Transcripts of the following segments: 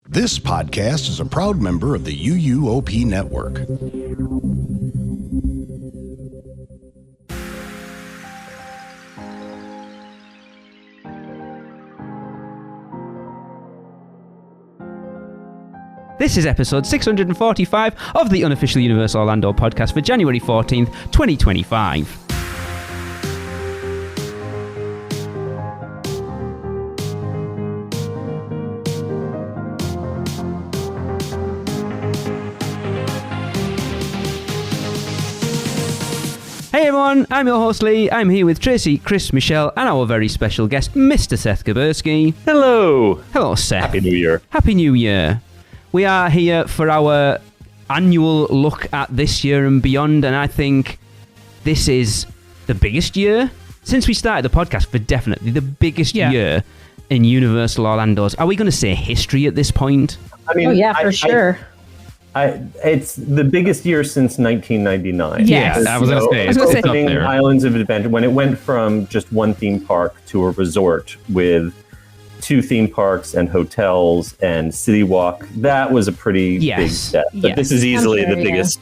This podcast is a proud member of the UUOP network. This is episode 645 of the unofficial Universal Orlando podcast for January 14th, 2025. Hey everyone, I'm your host Lee. I'm here with Tracy, Chris, Michelle, and our very special guest, Mr. Seth Kubersky. Hello. Hello, Seth. Happy New Year. Happy New Year. We are here for our annual look at this year and beyond, and I think this is the biggest year since we started the podcast, for definitely the biggest year in Universal Orlando's. Are we going to say history at this point? I mean, for sure. It's the biggest year since 1999. Yes. I was going to say opening Islands of Adventure, when it went from just one theme park to a resort with 2 theme parks and hotels and City Walk. That was a pretty big step. But this is easily the biggest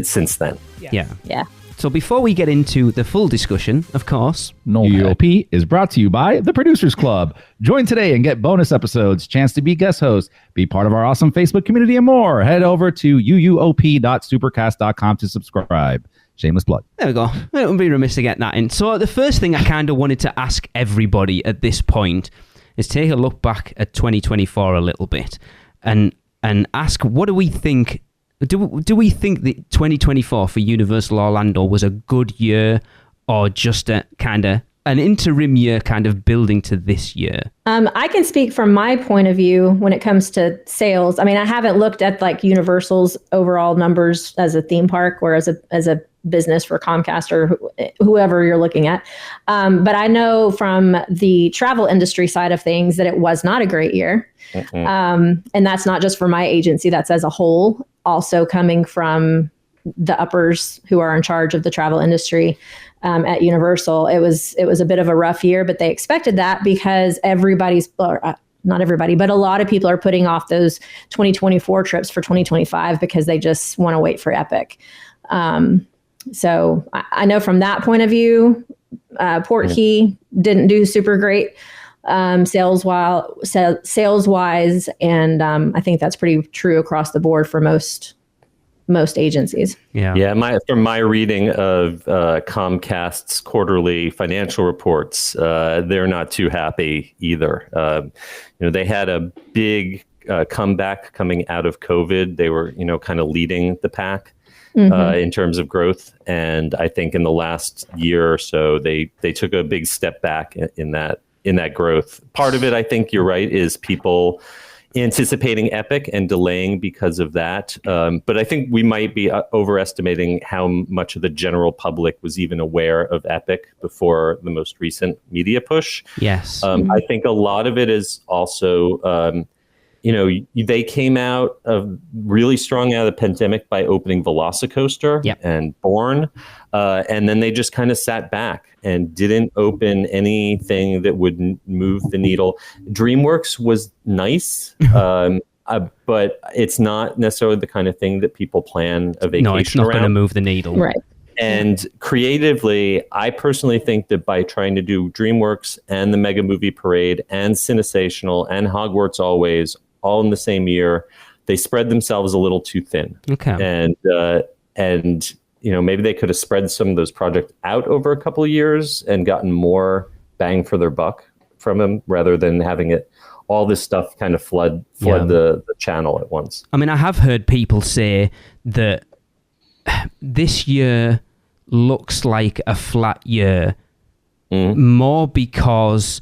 since then. Yeah. So before we get into the full discussion, of course, UUOP is brought to you by the Producers Club. Join today and get bonus episodes, chance to be guest host, be part of our awesome Facebook community, and more. Head over to uuop.supercast.com to subscribe. Shameless plug. There we go. It would be remiss to get that in. So the first thing I kind of wanted to ask everybody at this point is take a look back at 2024 a little bit and ask, what do we think? Do we think that 2024 for Universal Orlando was a good year, or just a kind of an interim year kind of building to this year? I can speak from my point of view when it comes to sales. I mean, I haven't looked at like Universal's overall numbers as a theme park or as a business for Comcast or whoever you're looking at. But I know from the travel industry side of things that it was not a great year. And that's not just for my agency, that's as a whole, also coming from the uppers who are in charge of the travel industry at Universal. It was a bit of a rough year, but they expected that because not everybody, but a lot of people are putting off those 2024 trips for 2025 because they just want to wait for Epic. So I know from that point of view, Port Key didn't do super great sales wise, and I think that's pretty true across the board for most agencies. From my reading of Comcast's quarterly financial reports, they're not too happy either. They had a big comeback coming out of COVID. They were kind of leading the pack in terms of growth, and I think in the last year or so they took a big step back in that growth. Part of it, I think you're right, is people anticipating Epic and delaying because of that. But I think we might be overestimating how much of the general public was even aware of Epic before the most recent media push. Yes. I think a lot of it is also, they came out of really strong out of the pandemic by opening Velocicoaster and Bourne. And then they just kind of sat back and didn't open anything that would move the needle. DreamWorks was nice, but it's not necessarily the kind of thing that people plan a vacation around. No, it's not going to move the needle. Right. And creatively, I personally think that by trying to do DreamWorks and the Mega Movie Parade and Cinesational and Hogwarts Always all in the same year, they spread themselves a little too thin. Okay. And maybe they could have spread some of those projects out over a couple of years and gotten more bang for their buck from them, rather than having all this stuff kind of flood the channel at once. I mean, I have heard people say that this year looks like a flat year more because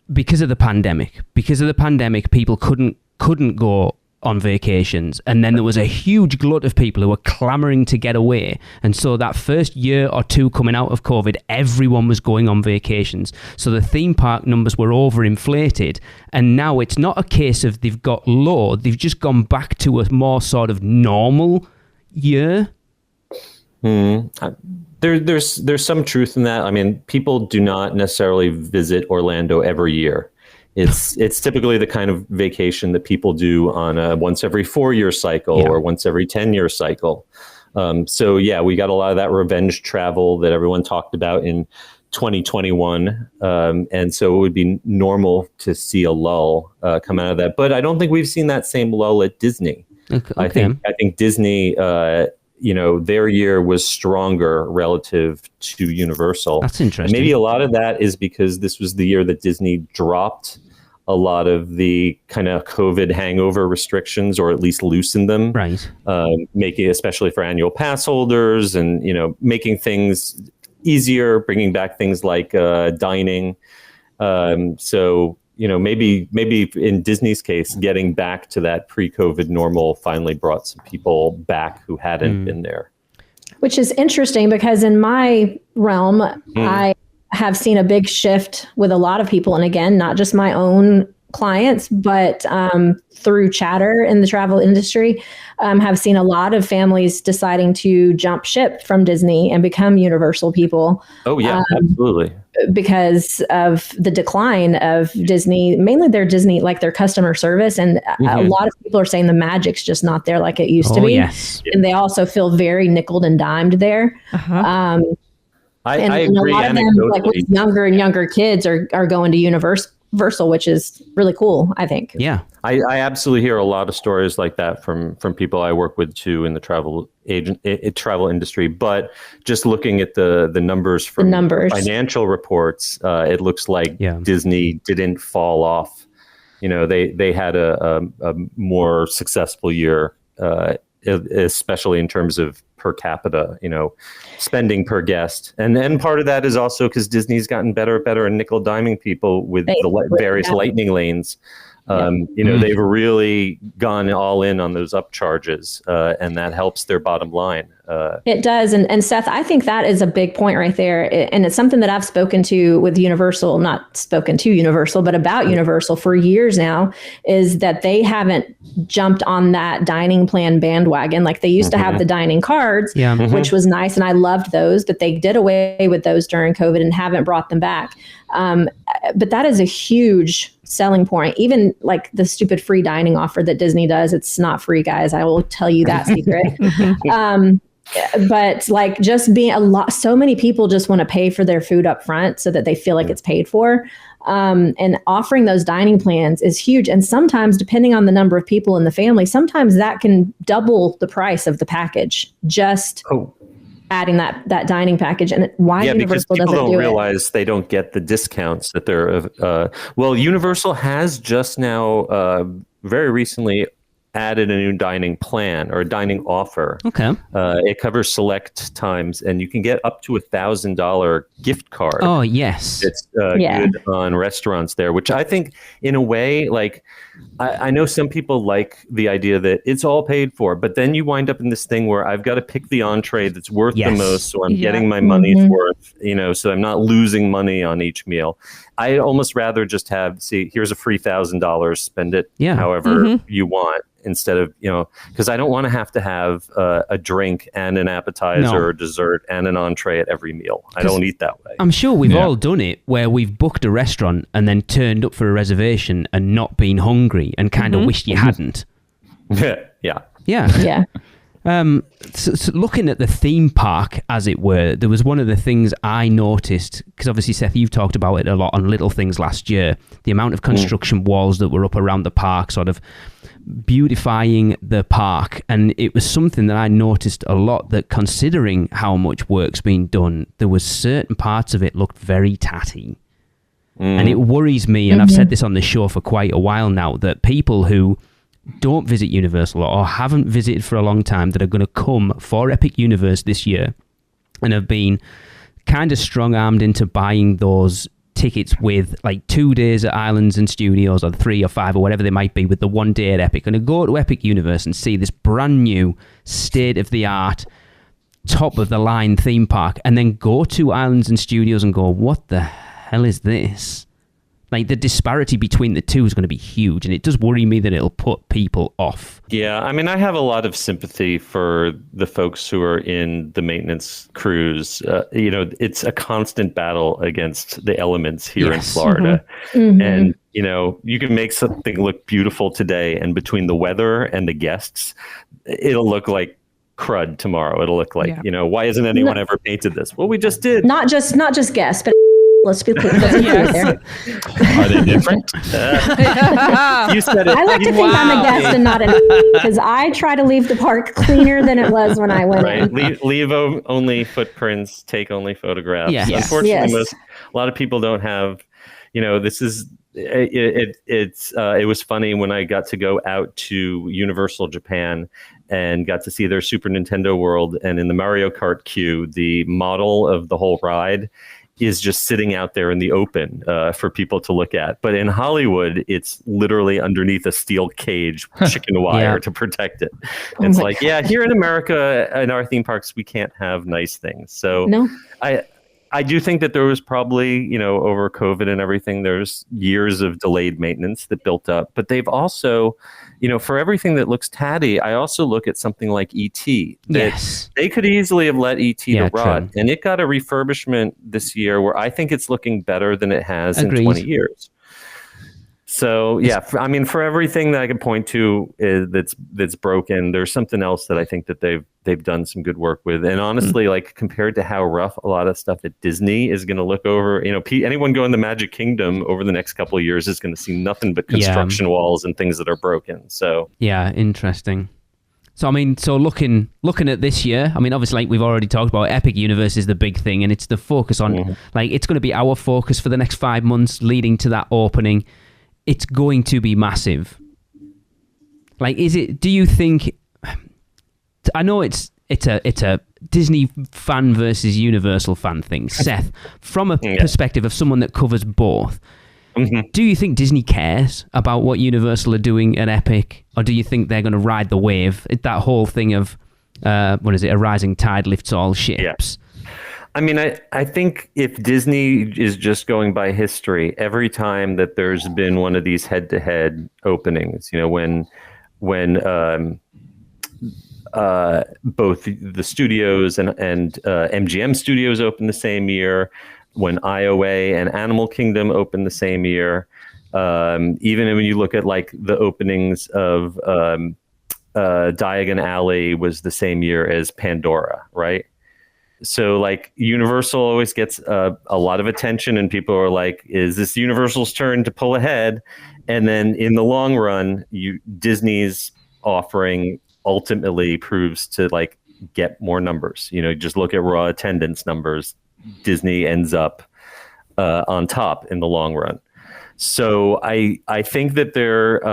of the pandemic. Because of the pandemic, people couldn't go on vacations, and then there was a huge glut of people who were clamoring to get away, and so that first year or two coming out of COVID, everyone was going on vacations, so the theme park numbers were overinflated, and now it's not a case of they've got low, they've just gone back to a more sort of normal year. There's some truth in that. I mean, people do not necessarily visit Orlando every year. It's typically the kind of vacation that people do on a once every 4-year cycle or once every 10-year cycle. So yeah, we got a lot of that revenge travel that everyone talked about in 2021. And so it would be normal to see a lull come out of that. But I don't think we've seen that same lull at Disney. Okay. I think Disney, their year was stronger relative to Universal. That's interesting. And maybe a lot of that is because this was the year that Disney dropped a lot of the kind of COVID hangover restrictions, or at least loosened them. Right. Making, especially for annual pass holders, and making things easier, bringing back things like dining. So maybe in Disney's case, getting back to that pre-COVID normal finally brought some people back who hadn't been there. Which is interesting, because in my realm, I have seen a big shift with a lot of people. And again, not just my own clients, but through chatter in the travel industry, have seen a lot of families deciding to jump ship from Disney and become Universal people. Oh, yeah, absolutely. Because of the decline of Disney, mainly their Disney, like their customer service. And a lot of people are saying the magic's just not there like it used to be. Yes. And they also feel very nickeled and dimed there. I agree. A lot of them, like with younger and younger kids, are going to Universal, which is really cool, I think. Yeah. I absolutely hear a lot of stories like that from people I work with too in the travel industry. But just looking at the numbers from financial reports, it looks like Disney didn't fall off. They had a more successful year, especially in terms of per capita, spending per guest. And part of that is also because Disney's gotten better and nickel diming people with the various lightning lanes. They've really gone all in on those upcharges, and that helps their bottom line. It does. And Seth, I think that is a big point right there. And it's something that I've spoken to with Universal, not spoken to Universal, but about Universal for years now, is that they haven't jumped on that dining plan bandwagon. Like they used to have the dining cards, which was nice. And I loved those, but they did away with those during COVID and haven't brought them back. But that is a huge selling point. Even like the stupid free dining offer that Disney does, it's not free, guys. I will tell you that secret. But like just being so many people just want to pay for their food up front so that they feel like it's paid for. And offering those dining plans is huge. And sometimes, depending on the number of people in the family, sometimes that can double the price of the package. Just adding that dining package. And why Universal doesn't do it? People don't realize they don't get the discounts that they're Universal has just now very recently added a new dining plan or a dining offer. Okay. It covers select times, and you can get up to $1,000 gift card. Oh, yes. It's good on restaurants there, which I think in a way, like, I know some people like the idea that it's all paid for, but then you wind up in this thing where I've got to pick the entree that's worth the most, so I'm getting my money's worth, so I'm not losing money on each meal. I'd almost rather just here's a free $1,000, spend it however you want, instead of, because I don't want to have a drink and an appetizer or dessert and an entree at every meal. I don't eat that way. I'm sure we've all done it, where we've booked a restaurant and then turned up for a reservation and not been hungry and kind of wished you hadn't. Yeah. So looking at the theme park, as it were, there was one of the things I noticed, because obviously, Seth, you've talked about it a lot on Little Things last year, the amount of construction walls that were up around the park, sort of beautifying the park. And it was something that I noticed a lot, that considering how much work's been done, there was certain parts of it looked very tatty. And it worries me, and I've said this on the show for quite a while now, that people who don't visit Universal or haven't visited for a long time, that are going to come for Epic Universe this year and have been kind of strong-armed into buying those tickets with like 2 days at Islands and Studios, or 3 or 5 or whatever they might be, with the 1 day at Epic, going to go to Epic Universe and see this brand new state-of-the-art, top-of-the-line theme park, and then go to Islands and Studios and go, what the hell is this? Like the disparity between the two is going to be huge, and it does worry me that it'll put people off. Yeah, I mean, I have a lot of sympathy for the folks who are in the maintenance crews. It's a constant battle against the elements here in Florida. And, you can make something look beautiful today, and between the weather and the guests, it'll look like crud tomorrow. It'll look like, why hasn't anyone ever painted this? Well, we just did. Not just guests, but let's be clear. There. Are they different? You said it. I like to think I'm a guest and not an because I try to leave the park cleaner than it was when I went in. Leave only footprints, take only photographs. Yes. Unfortunately, a lot of people don't have, this is, it was funny when I got to go out to Universal Japan and got to see their Super Nintendo World, and in the Mario Kart queue, the model of the whole ride is just sitting out there in the open for people to look at. But in Hollywood, it's literally underneath a steel cage, chicken wire to protect it. It's like, here in America, in our theme parks, we can't have nice things. So no. I do think that there was probably, over COVID and everything, there's years of delayed maintenance that built up. But they've also, for everything that looks tatty, I also look at something like E.T. Yes. They could easily have let E.T. to rot. True. And it got a refurbishment this year where I think it's looking better than it has in 20 years. So, for everything that I can point to that's broken, there's something else that I think that they've done some good work with. And honestly, like compared to how rough a lot of stuff at Disney is going to look over, anyone going to Magic Kingdom over the next couple of years is going to see nothing but construction walls and things that are broken. So, yeah, interesting. So, looking at this year, obviously, like we've already talked about, Epic Universe is the big thing, and it's the focus on, it's going to be our focus for the next 5 months leading to that opening. It's going to be massive. Do you think, I know it's a Disney fan versus Universal fan thing, Seth, from a perspective of someone that covers both, do you think Disney cares about what Universal are doing at Epic, or do you think they're going to ride the wave? That whole thing of, a rising tide lifts all ships. Yeah. I think if Disney is just going by history, every time that there's been one of these head-to-head openings, when both the studios and MGM Studios opened the same year, when IOA and Animal Kingdom opened the same year, even when you look at like the openings of Diagon Alley was the same year as Pandora, right? So like Universal always gets a lot of attention, and people are like, is this Universal's turn to pull ahead? And then in the long run, Disney's offering ultimately proves to like get more numbers. Just look at raw attendance numbers. Disney ends up on top in the long run. So I think that they're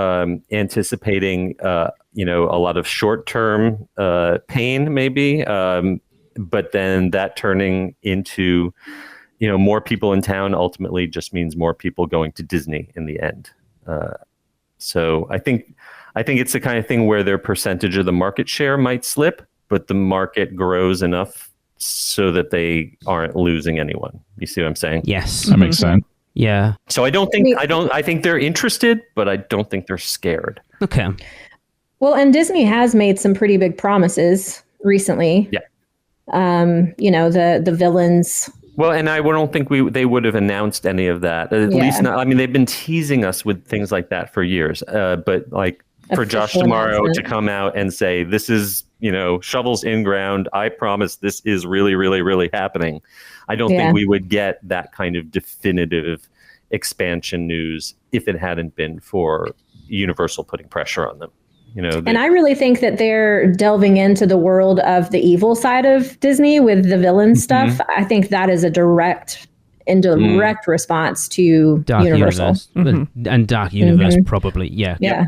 anticipating a lot of short-term pain maybe. But then that turning into, more people in town ultimately just means more people going to Disney in the end. So I think it's the kind of thing where their percentage of the market share might slip, but the market grows enough so that they aren't losing anyone. You see what I'm saying? Yes. That makes sense. Yeah. So I think they're interested, but I don't think they're scared. Okay. Well, and Disney has made some pretty big promises recently. Yeah. The villains. Well, and I don't think they would have announced any of that. At least not. They've been teasing us with things like that for years. But like for Josh D'Amaro to come out and say, this is, shovels in ground. I promise this is really, really, really happening. I don't think we would get that kind of definitive expansion news if it hadn't been for Universal putting pressure on them. And I really think that they're delving into the world of the evil side of Disney with the villain stuff. I think that is a direct response to Dark Universal. And Dark Universe probably. Yeah.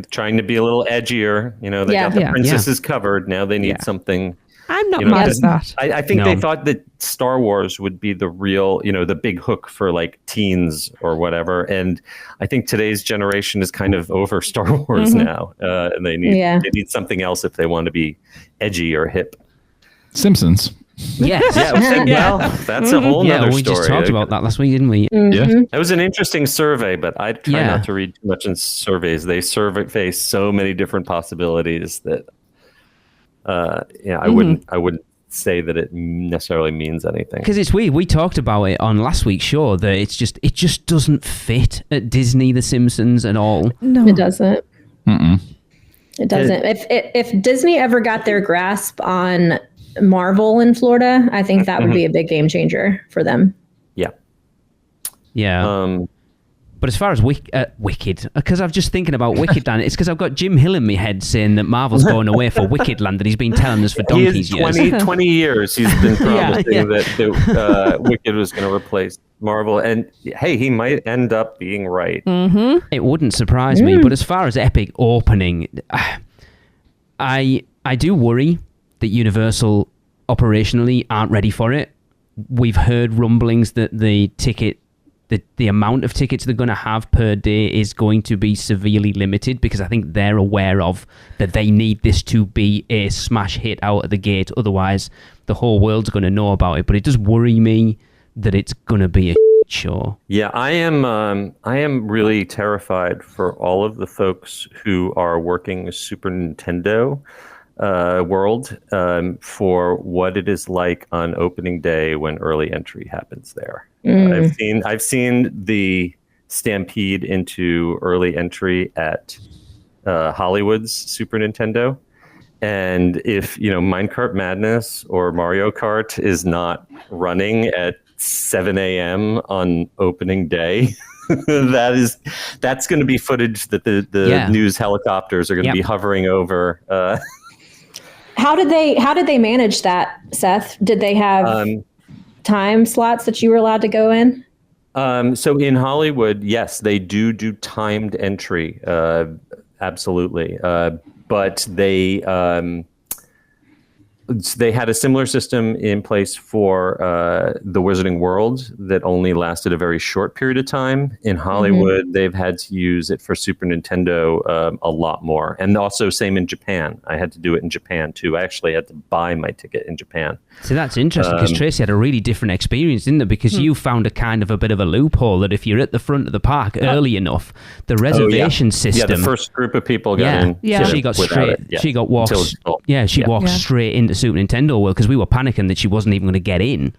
Trying to be a little edgier. They got the princesses covered. Now they need something. I'm not mad at that. I think they thought that Star Wars would be the real, the big hook for like teens or whatever. And I think today's generation is kind of over Star Wars now. And they need something else if they want to be edgy or hip. Simpsons. Yes. Well, that's a whole nother we story. just talked about that last week, didn't we? Yeah. That was an interesting survey, but I try Yeah. not to read too much in surveys. They survey so many different possibilities that I wouldn't say that it necessarily means anything. Because it's weird. We talked about it on last week's show that it just doesn't fit at Disney, The Simpsons, and all. No, It doesn't. Mm-mm. It doesn't. If Disney ever got their grasp on Marvel in Florida, I think that would be a big game changer for them. Yeah. But as far as Wicked, because I'm just thinking about Wicked Land, it's because I've got Jim Hill in my head saying that Marvel's going away for Wicked Land that he's been telling us for donkey's years. 20 years he's been promising that Wicked was going to replace Marvel. And hey, he might end up being right. It wouldn't surprise me. But as far as Epic opening, I do worry that Universal operationally aren't ready for it. We've heard rumblings that the amount of tickets they're going to have per day is going to be severely limited because I think they're aware of that they need this to be a smash hit out of the gate. Otherwise, the whole world's going to know about it. But it does worry me that it's going to be a show. Yeah, I am really terrified for all of the folks who are working Super Nintendo world for what it is like on opening day when early entry happens there. I've seen the stampede into early entry at Hollywood's Super Nintendo, and if Minecart Madness or Mario Kart is not running at 7 a.m. on opening day, that's going to be footage that the news helicopters are going to be hovering over. How did they manage that, Seth? Did they have time slots that you were allowed to go in? So in Hollywood, yes, they do timed entry. Absolutely. But they had a similar system in place for the Wizarding World that only lasted a very short period of time. In Hollywood, they've had to use it for Super Nintendo a lot more. And also same in Japan. I had to do it in Japan too. I actually had to buy my ticket in Japan. So that's interesting because Tracy had a really different experience, didn't it? Because you found a bit of a loophole that if you're at the front of the park early enough, the reservation system. Yeah, the first group of people got in. Yeah. She got straight. She got walked. She walked straight into Super Nintendo World because we were panicking that she wasn't even going to get in.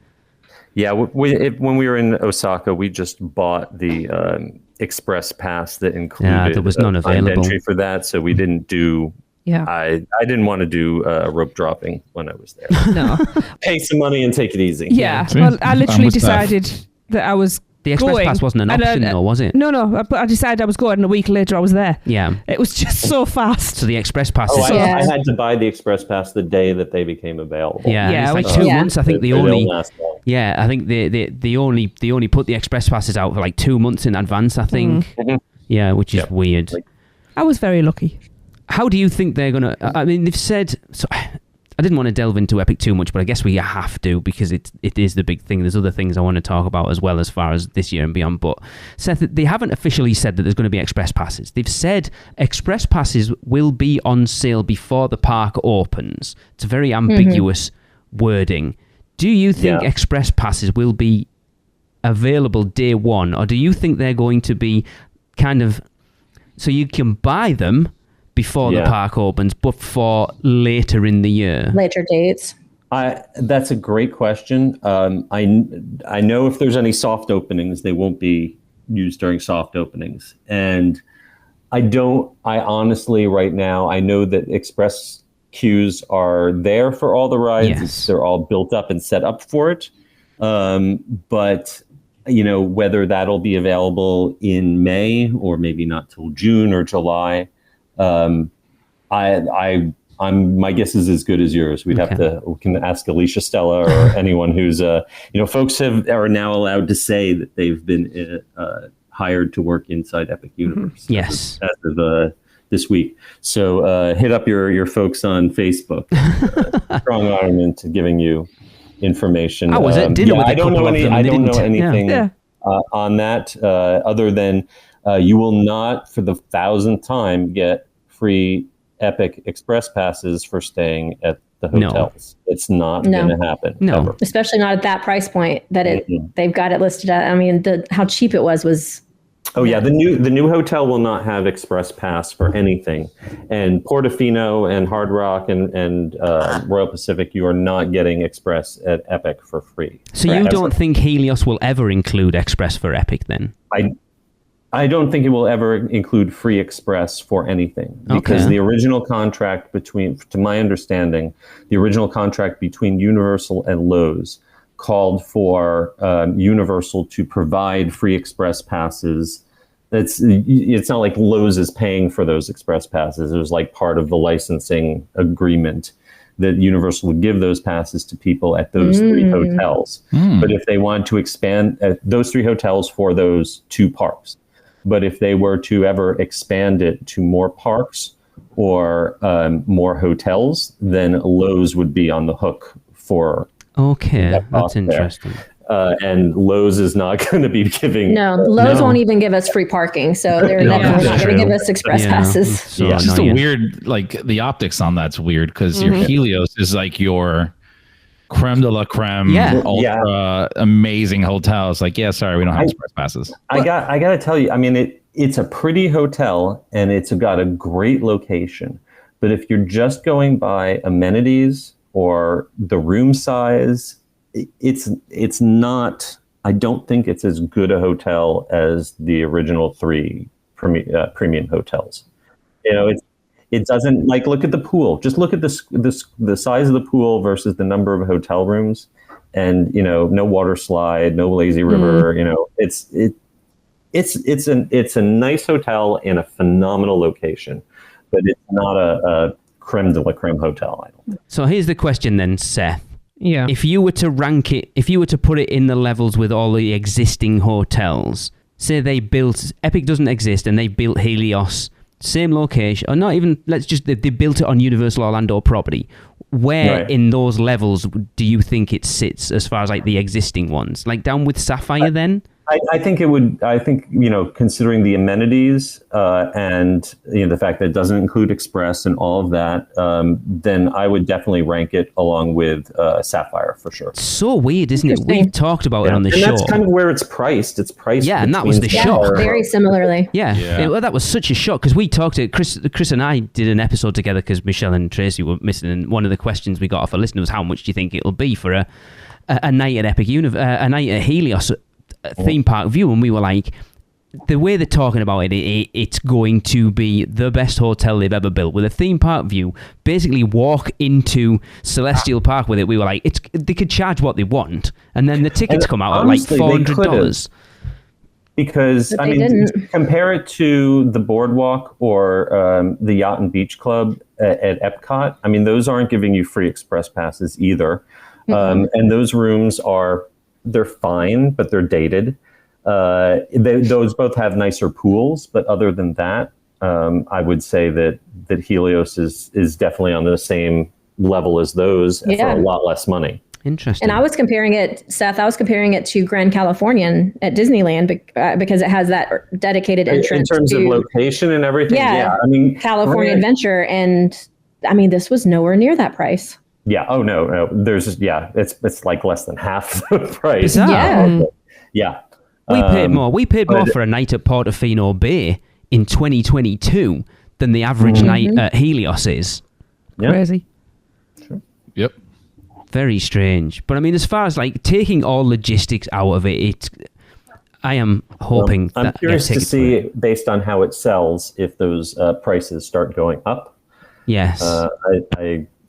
Yeah, when we were in Osaka, we just bought the express pass that included there was none available entry for that, so we didn't do. Yeah, I didn't want to do rope dropping when I was there. no, pay some money and take it easy. Yeah, well, I literally decided that I was. The express pass wasn't an option, though, was it? No. But I decided I was going, and a week later I was there. Yeah, it was just so fast. So the express pass. I had to buy the express pass the day that they became available. Yeah, it's like 2 months. I think they only. Yeah, I think they only put the express passes out for like 2 months in advance. I think. Yeah, which is weird. I was very lucky. How do you think they're gonna? I mean, they've said. So, I didn't want to delve into Epic too much, but I guess we have to because it is the big thing. There's other things I want to talk about as well as far as this year and beyond. But Seth, they haven't officially said that there's going to be express passes. They've said express passes will be on sale before the park opens. It's a very ambiguous wording. Do you think express passes will be available day one, or do you think they're going to be kind of so you can buy them before the park opens, but for later in the year? Later dates. That's a great question. I know if there's any soft openings, they won't be used during soft openings. And I honestly, right now, I know that express queues are there for all the rides. Yes. They're all built up and set up for it. But whether that'll be available in May or maybe not till June or July, my guess is as good as yours. We can ask Alicia Stella or anyone who's folks are now allowed to say that they've been hired to work inside Epic Universe. Yes, as of this week. So hit up your folks on Facebook. Strong arm into giving you information. How was it? I don't know anything on that other than you will not, for the 1,000th time, get free Epic Express passes for staying at the No. hotels. It's not No. going to happen. No. ever. Especially not at that price point that they've got it listed at. I mean, how cheap it was. Oh yeah, the new hotel will not have express pass for anything, and Portofino and Hard Rock and Royal Pacific, you are not getting express at Epic for free. So you don't think Helios will ever include express for Epic then? I don't think it will ever include free express for anything, because the original contract to my understanding, the original contract between Universal and Lowe's called for Universal to provide free express passes. It's not like Lowe's is paying for those express passes. It was like part of the licensing agreement that Universal would give those passes to people at those 3 hotels. But if they want to expand those 3 hotels for those 2 parks, but if they were to ever expand it to more parks or more hotels, then Lowe's would be on the hook for that's interesting. And Lowe's is not going to be giving. No, Lowe's won't even give us free parking, so they're definitely not going to give us express passes. So It's just a annoying. weird, like the optics on that's weird because your Helios is like your creme de la creme, ultra amazing hotels. Like, sorry, we don't have express passes. I got to tell you, I mean, it's a pretty hotel and it's got a great location. But if you're just going by amenities or the room size, it's not. I don't think it's as good a hotel as the original 3 premium hotels. It doesn't, like, look at the pool. Just look at the size of the pool versus the number of hotel rooms, and no water slide, no lazy river. It's a nice hotel in a phenomenal location, but it's not a creme de la creme hotel. I don't think. So here's the question then, Seth. Yeah. If you were to rank it, if you were to put it in the levels with all the existing hotels, say they built, Epic doesn't exist and they built Helios, same location, or not even, they built it on Universal Orlando property. Where in those levels do you think it sits as far as like the existing ones? Like down with Sapphire then? I think it would. I think considering the amenities and the fact that it doesn't include Express and all of that, then I would definitely rank it along with Sapphire for sure. It's so weird, isn't it? We've talked about it on the show. And that's kind of where it's priced. It's priced. Yeah, and that was the shock. Very similarly. Yeah. Well, that was such a shock because we talked to Chris and I did an episode together because Michelle and Tracy were missing, and one of the questions we got off a listener was how much do you think it'll be for a night at Epic a night at Helios theme park view, and we were like, the way they're talking about it's going to be the best hotel they've ever built with a theme park view. Basically, walk into Celestial Park with it. We were like, they could charge what they want, and then the tickets come out honestly, at like $400. Because I mean, compare it to the Boardwalk or the Yacht and Beach Club at Epcot. I mean, those aren't giving you free express passes either, and those rooms they're fine, but they're dated. Those both have nicer pools, but other than that, I would say that Helios is definitely on the same level as those for a lot less money. Interesting. And I was comparing it, Seth, to Grand Californian at Disneyland because it has that dedicated entrance. In terms of location and everything, I mean, California Adventure, and I mean, this was nowhere near that price. Yeah. Oh no. It's like less than half the price. Bizarre. Yeah. We paid more. We paid more for a night at Portofino Bay in 2022 than the average night at Helios is. Yeah. Crazy. Sure. Yep. Very strange. But I mean, as far as like taking all logistics out of it, I am hoping I'm that curious to see, based on how it sells, if those prices start going up. Yes.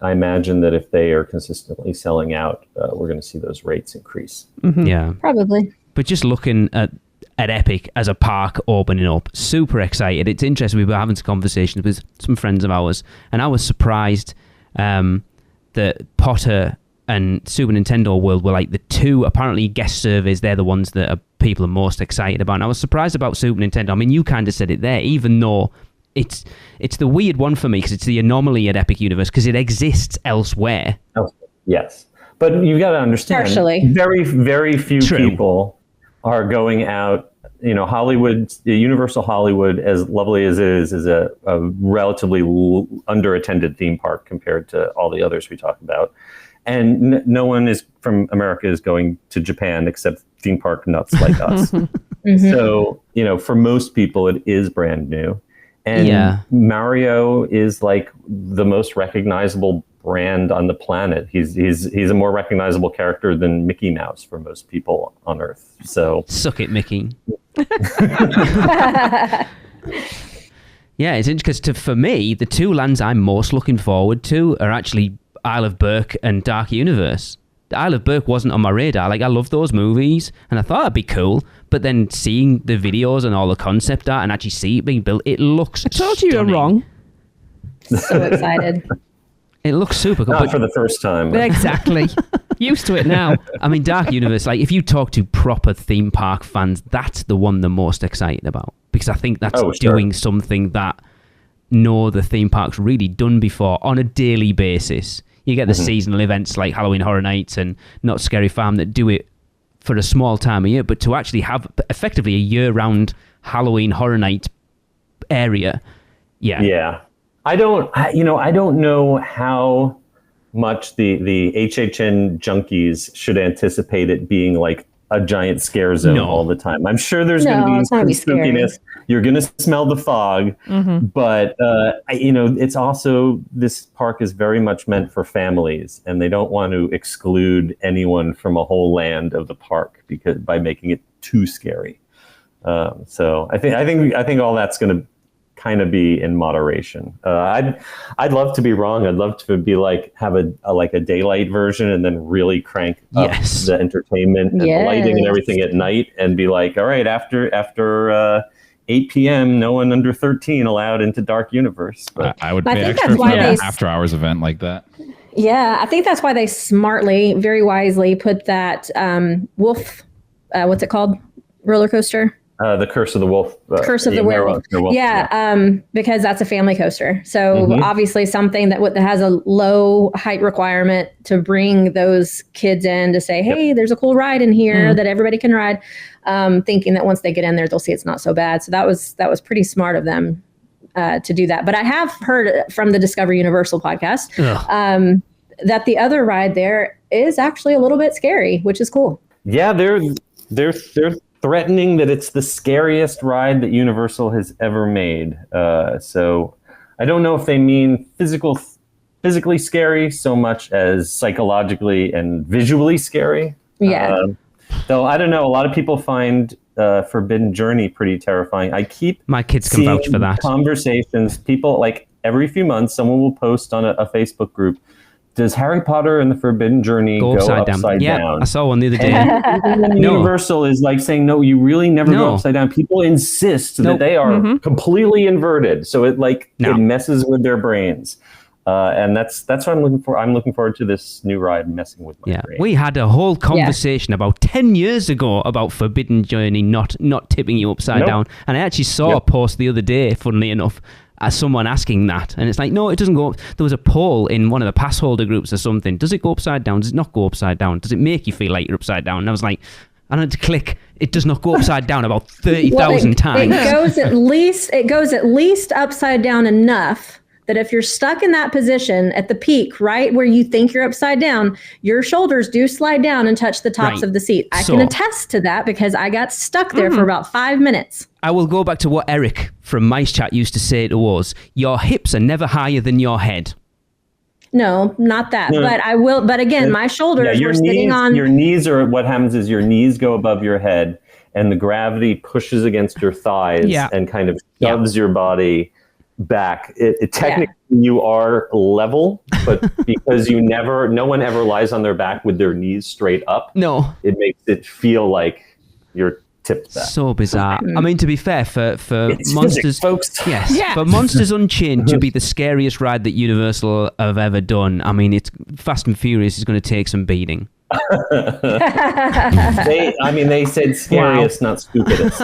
I imagine that if they are consistently selling out, we're going to see those rates increase. Yeah. Probably. But just looking at Epic as a park opening up, super excited. It's interesting. We were having some conversations with some friends of ours, and I was surprised that Potter and Super Nintendo World were like the two, apparently, guest surveys. They're the ones that people are most excited about. And I was surprised about Super Nintendo. I mean, you kind of said it there, even though it's the weird one for me because it's the anomaly at Epic Universe because it exists elsewhere. Oh, yes. But you've got to understand, Partially. very, very few True. people are going out Hollywood, Universal Hollywood, as lovely as it is a relatively underattended theme park compared to all the others we talk about. And no one is from America is going to Japan except theme park nuts like us. Mm-hmm. So, for most people, it is brand new. And Mario is like the most recognizable brand on the planet. He's a more recognizable character than Mickey Mouse for most people on Earth. So suck it, Mickey. Yeah, it's interesting because for me, the two lands I'm most looking forward to are actually Isle of Berk and Dark Universe. The Isle of Berk wasn't on my radar. Like, I love those movies, and I thought it'd be cool. But then seeing the videos and all the concept art and actually see it being built, it looks I told you you're wrong. So excited. It looks super cool. Not for the first time. Exactly. Used to it now. I mean, Dark Universe, like, if you talk to proper theme park fans, that's the one they're most excited about. Because I think that's doing something that no other theme park's really done before on a daily basis. You get the seasonal events like Halloween Horror Nights and Not Scary Farm that do it for a small time of year, but to actually have effectively a year-round Halloween Horror Night area, yeah. I don't know how much the HHN junkies should anticipate it being like a giant scare zone all the time. I'm sure there's going to be some spookiness. You're going to smell the fog, but it's also, this park is very much meant for families, and they don't want to exclude anyone from a whole land of the park because by making it too scary. So I think all that's going to kind of be in moderation. I'd love to be wrong. I'd love to be like have a daylight version and then really crank up the entertainment and the lighting and everything at night and be like, all right, after 8 p.m. no one under 13 allowed into Dark Universe. But I would pay extra for an after hours event like that. Yeah, I think that's why they smartly, very wisely put that wolf, what's it called? Roller coaster? The Curse of the Wolf. Curse of the Werewolf. Yeah, because that's a family coaster. So obviously something that has a low height requirement to bring those kids in to say, hey, there's a cool ride in here that everybody can ride, thinking that once they get in there, they'll see it's not so bad. So that was pretty smart of them to do that. But I have heard from the Discover Universal podcast that the other ride there is actually a little bit scary, which is cool. Yeah, they're threatening that it's the scariest ride that Universal has ever made. So I don't know if they mean physically scary so much as psychologically and visually scary. Yeah. Though I don't know, a lot of people find Forbidden Journey pretty terrifying. My kids can vouch for that. Conversations, people like every few months, someone will post on a Facebook group, does Harry Potter and the Forbidden Journey go upside down? Yeah, I saw one the other day. Universal is like saying, no, you really never go upside down. People insist that they are completely inverted. So it messes with their brains. And that's what I'm looking for. I'm looking forward to this new ride messing with my brain. We had a whole conversation about 10 years ago about Forbidden Journey not tipping you upside down. And I actually saw a post the other day, funnily enough, as someone asking that, and it's like, no, it doesn't go. There was a poll in one of the pass holder groups or something. Does it go upside down? Does it not go upside down? Does it make you feel like you're upside down? And I was like, I had to click. It does not go upside down about 30,000 times. It goes at least upside down enough that if you're stuck in that position at the peak, right where you think you're upside down, your shoulders do slide down and touch the tops of the seat. I can attest to that because I got stuck there for about 5 minutes. I will go back to what Eric from Mice Chat used to say to us. Your hips are never higher than your head. No, not that. No. But I will. But again, my shoulders were sitting on. Your knees are, what happens is your knees go above your head and the gravity pushes against your thighs and kind of shoves your body back. It technically you are level, but because no one ever lies on their back with their knees straight up. No, it makes it feel like you're tipped back. So bizarre. I mean, to be fair, for it's Monsters, physics, folks. For Monsters Unchained to be the scariest ride that Universal have ever done, I mean, it's Fast and Furious is going to take some beating. They said scariest, not stupidest.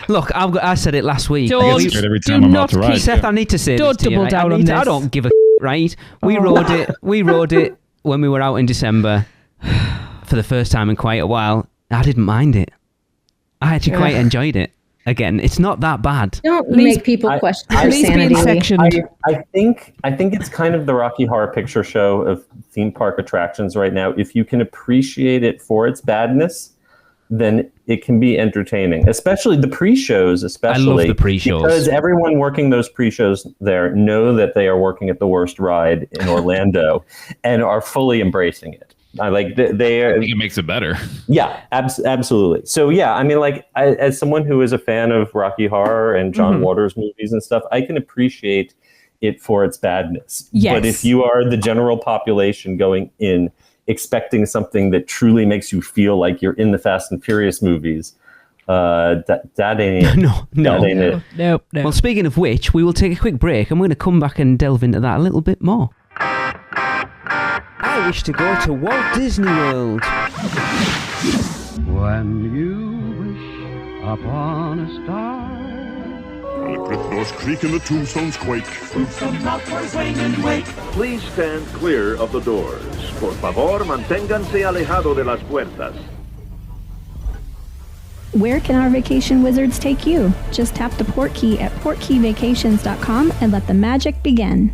Look, I said it last week. Seth, I need to say don't this to double you, down on this. I don't give a right. We rode it when we were out in December for the first time in quite a while. I didn't mind it. I actually quite enjoyed it. Again, it's not that bad. Don't make people question their Please be sanity. sectioned. I think it's kind of the Rocky Horror Picture Show of theme park attractions right now. If you can appreciate it for its badness, then it can be entertaining, especially the pre-shows. I love the pre-shows. Because everyone working those pre-shows there know that they are working at the worst ride in Orlando and are fully embracing it. I think it makes it better. Yeah, absolutely. So yeah, I mean, like as someone who is a fan of Rocky Horror and John Waters movies and stuff, I can appreciate it for its badness. Yes. But if you are the general population going in expecting something that truly makes you feel like you're in the Fast and Furious movies, that ain't it. No. That ain't it. Nope. Well, speaking of which, we will take a quick break and we're going to come back and delve into that a little bit more. I wish to go to Walt Disney World. When you wish upon a star. The cliff doors creak and the tombstones quake. Please stand clear of the doors. Por favor, manténganse alejado de las puertas. Where can our vacation wizards take you? Just tap the port key at portkeyvacations.com and let the magic begin.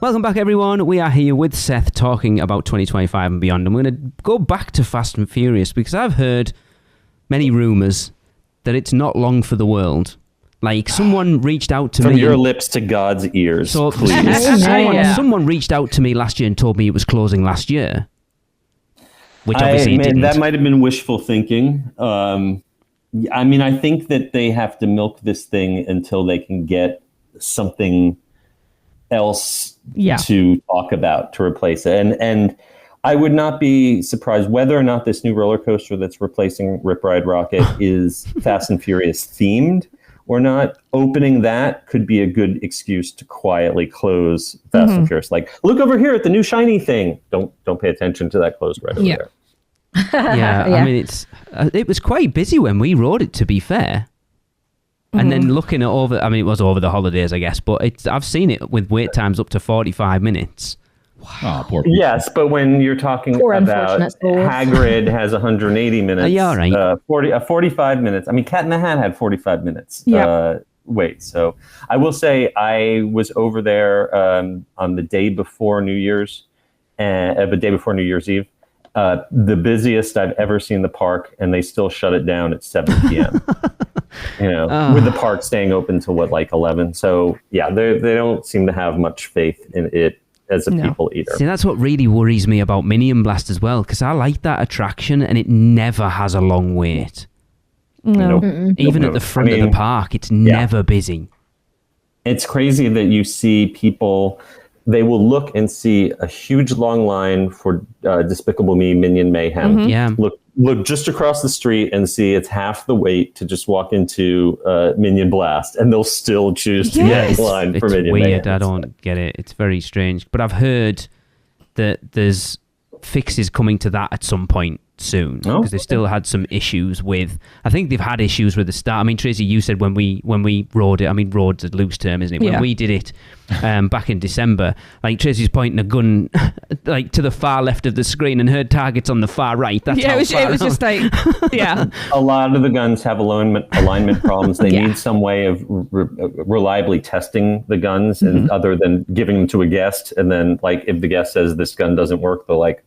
Welcome back, everyone. We are here with Seth talking about 2025 and beyond. I'm going to go back to Fast and Furious because I've heard many rumours that it's not long for the world. Like, someone reached out to me... From your lips to God's ears, so, please. Someone reached out to me last year and told me it was closing last year. Which obviously it didn't. That might have been wishful thinking. I mean, I think that they have to milk this thing until they can get something else to talk about to replace it. And I would not be surprised whether or not this new roller coaster that's replacing Rip Ride Rocket is Fast and Furious themed or not. Opening that could be a good excuse to quietly close Fast and Furious. Like, look over here at the new shiny thing. Don't pay attention to that closed right over there. I mean, it was quite busy when we rode it, to be fair. And then looking at it was over the holidays, I guess, but I've seen it with wait times up to 45 minutes. Wow. Oh, poor people. Yes, but when you're talking about Hagrid has 180 minutes, yeah, right. 45 minutes. I mean, Cat in the Hat had 45 minutes. Wait, so I will say I was over there on the day before New Year's, the day before New Year's Eve. The busiest I've ever seen the park, and they still shut it down at 7 p.m. With the park staying open till 11. So yeah, they don't seem to have much faith in it as a people eater. See, that's what really worries me about Minion Blast as well, because I like that attraction and it never has a long wait. No. Even at the front of the park, it's never busy. It's crazy that you see people, they will look and see a huge long line for Despicable Me Minion Mayhem. Yeah. Look just across the street and see it's half the wait to just walk into Minion Blast, and they'll still choose to get in line for Minion Mayhem. It's weird. I don't get it. It's very strange. But I've heard that there's fixes coming to that at some point soon, because they still had some issues with, I think they've had issues with the start. I mean, Tracy, you said when we rode it, I mean, road's a loose term, isn't it? When we did it back in December, like Tracy's pointing a gun like to the far left of the screen and her target's on the far right. That's it was just like, A lot of the guns have alignment problems. They need some way of reliably testing the guns, and other than giving them to a guest, and then like if the guest says this gun doesn't work, they're like,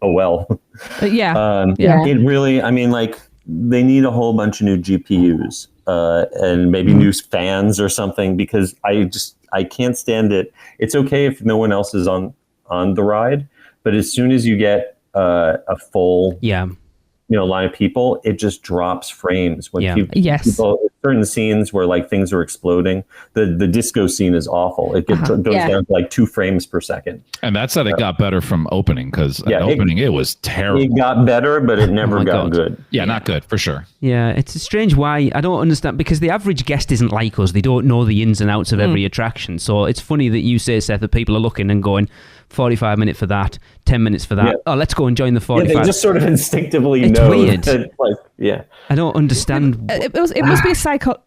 oh well. It really, I mean, like, they need a whole bunch of new GPUs and maybe new fans or something, because I can't stand it. It's okay if no one else is on the ride, but as soon as you get a full line of people, it just drops frames when people certain scenes where like things are exploding. The disco scene is awful. It goes down to like 2 frames per second. And that said, it got better from opening, because at opening it was terrible. It got better, but it never got good. Yeah, not good for sure. Yeah, it's strange why. I don't understand, because the average guest isn't like us. They don't know the ins and outs of every attraction. So it's funny that you say, Seth, that people are looking and going 45 minutes for that, 10 minutes for that. Oh, let's go and join the 45. They just sort of instinctively it's know. Weird. That, I don't understand. It must be a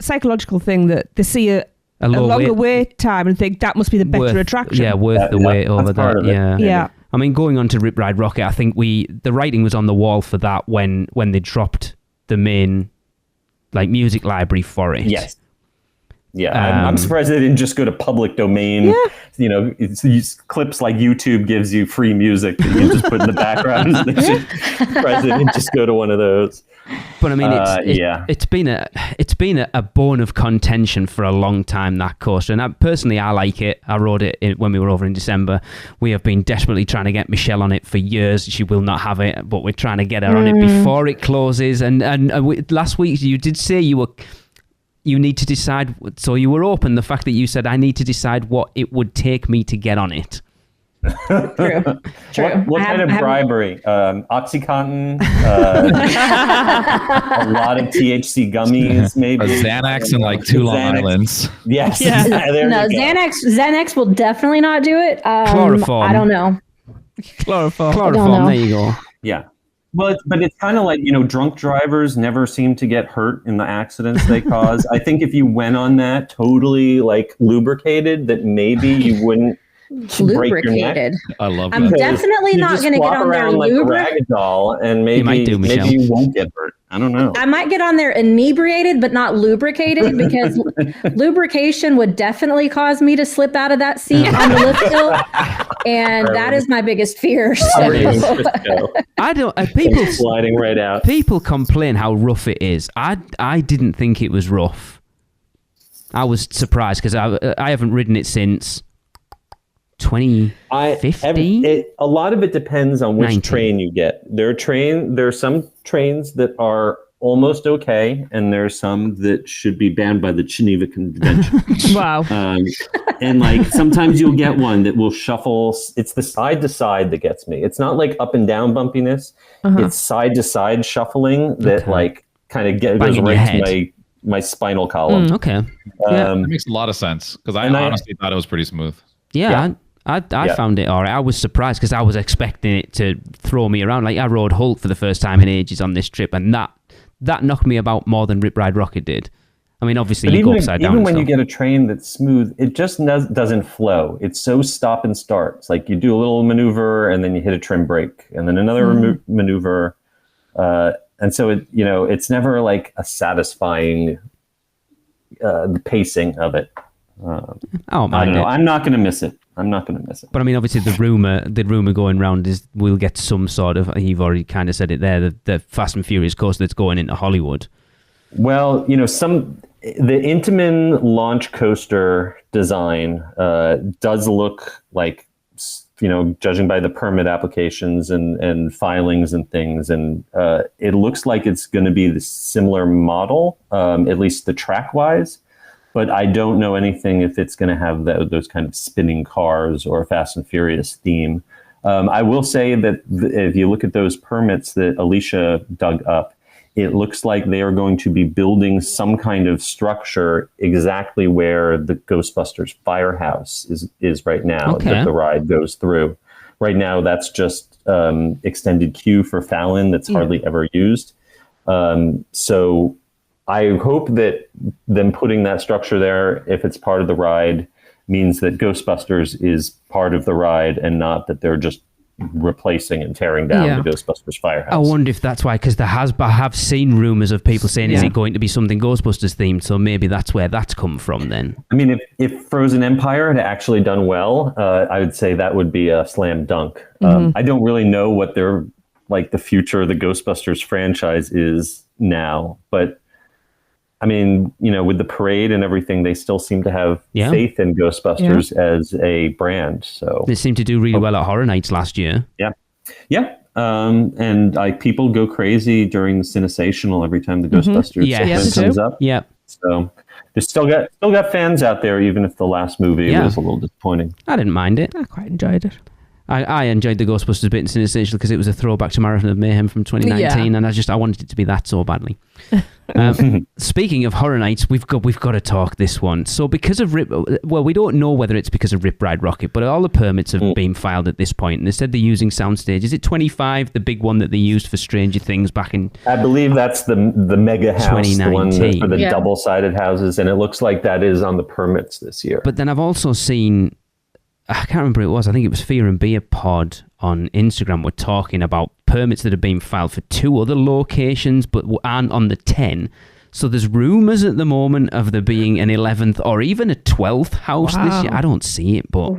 psychological thing that they see a longer wait time and think that must be the better attraction. Yeah, worth the wait over that. Yeah. I mean, going on to Rip Ride Rockit, I think the writing was on the wall for that when they dropped the main music library for it. Yes. Yeah, I'm surprised they didn't just go to public domain. Yeah. It's clips like YouTube gives you free music that you just put in the background. Surprised they didn't just go to one of those. But I mean, it's been a bone of contention for a long time, that coaster. And I like it. I rode it when we were over in December. We have been desperately trying to get Michelle on it for years. She will not have it, but we're trying to get her on it before it closes. And last week you did say you need to decide. So you were open the fact that you said, I need to decide what it would take me to get on it. True. What kind of bribery? Oxycontin, a lot of THC gummies, maybe a Xanax and like 2 Long Islands. Yes. Yeah. No, Xanax will definitely not do it. Chloroform. I don't know. Chloroform. There you go. Yeah. Well, but it's kind of like, drunk drivers never seem to get hurt in the accidents they cause. I think if you went on that totally lubricated, that maybe you wouldn't break your neck. I love that. I'm definitely not going to get on there like a ragdoll, and maybe you won't get hurt. I don't know. I might get on there inebriated, but not lubricated, because lubrication would definitely cause me to slip out of that seat on the lift hill, and that is my biggest fear. So. I don't. People sliding right out. People complain how rough it is. I didn't think it was rough. I was surprised because I haven't ridden it since 2015. A lot of it depends on which train you get. There are some trains that are almost okay, and there are some that should be banned by the Geneva Convention. Wow. And sometimes you'll get one that will shuffle. It's the side to side that gets me. It's not like up and down bumpiness. It's side to side shuffling that kind of goes right to my spinal column. Okay. That makes a lot of sense, because I honestly thought it was pretty smooth. Yeah. I found it all right. I was surprised because I was expecting it to throw me around. I rode Hulk for the first time in ages on this trip, and that knocked me about more than Rip Ride Rockit did. I mean, obviously, you go upside down. Even when you get a train that's smooth, it just doesn't flow. It's so stop and start. It's like you do a little maneuver, and then you hit a trim brake, and then another maneuver. And so it's never a satisfying the pacing of it. I don't know. I'm not going to miss it. But I mean, obviously, the rumor going around is we'll get some sort of. You've already kind of said it there. The Fast and Furious coaster that's going into Hollywood. Well, the Intamin launch coaster design does look like, judging by the permit applications and filings and things, and it looks like it's going to be the similar model, at least the track wise. But I don't know anything if it's going to have those kind of spinning cars or a Fast and Furious theme. I will say that if you look at those permits that Alicia dug up, it looks like they are going to be building some kind of structure exactly where the Ghostbusters firehouse is right now that the ride goes through. Right now, that's just extended queue for Fallon that's hardly ever used. So I hope that them putting that structure there, if it's part of the ride, means that Ghostbusters is part of the ride and not that they're just replacing and tearing down the Ghostbusters firehouse. I wonder if that's why, because I have seen rumors of people saying, is it going to be something Ghostbusters themed? So maybe that's where that's come from then. I mean, if Frozen Empire had actually done well, I would say that would be a slam dunk. I don't really know what their the future of the Ghostbusters franchise is now, but I mean, with the parade and everything, they still seem to have faith in Ghostbusters as a brand. So they seemed to do really well at Horror Nights last year. Yeah. And people go crazy during the Cinesational every time the Ghostbusters comes up. Yeah. So there's still got fans out there, even if the last movie was a little disappointing. I didn't mind it. I quite enjoyed it. I enjoyed the Ghostbusters bit in Cinesational because it was a throwback to Marathon of Mayhem from 2019, and I wanted it to be that so badly. Speaking of Horror Nights, we've got to talk this one. So because of we don't know whether it's because of Rip Ride Rockit, but all the permits have been filed at this point, and they said they're using soundstage. Is it 25, the big one that they used for Stranger Things back in? I believe that's the mega house, the one for the double-sided houses, and it looks like that is on the permits this year. But then I've also seen, I can't remember who it was. I think it was Fear and Beer Pod on Instagram were talking about permits that have been filed for 2 other locations but aren't on the 10. So there's rumours at the moment of there being an 11th or even a 12th house this year. I don't see it, but...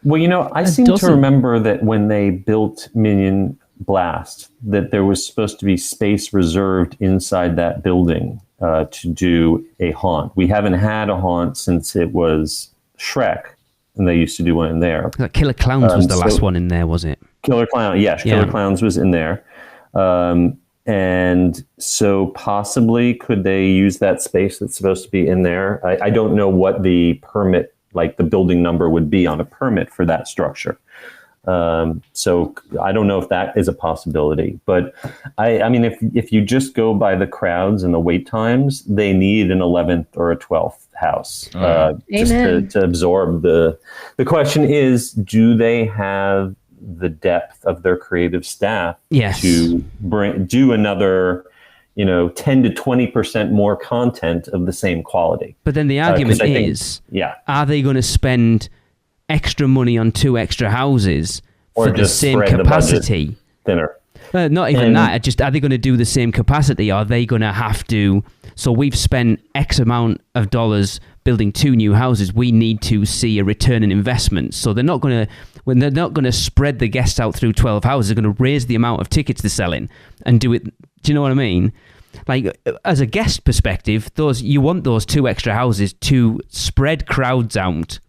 Well, I seem to remember that when they built Minion Blast, that there was supposed to be space reserved inside that building to do a haunt. We haven't had a haunt since it was Shrek, and they used to do one in there. Killer Clowns was the last one in there, was it? Killer Clowns was in there. And so possibly could they use that space that's supposed to be in there? I don't know what the permit, like the building number would be on a permit for that structure. So I don't know if that is a possibility. But I mean, if you just go by the crowds and the wait times, they need an 11th or a 12th house just to absorb the question is, do they have the depth of their creative staff to do another 10 to 20% more content of the same quality? But then the argument is, are they going to spend extra money on 2 extra houses for the same capacity? Thinner. Not even that. Just, are they going to do the same capacity? Are they going to have to? So we've spent X amount of dollars building 2 new houses. We need to see a return on investment. So they're not going to spread the guests out through 12 houses. They're going to raise the amount of tickets they're selling and do it. Do you know what I mean? Like, as a guest perspective, you want those 2 extra houses to spread crowds out.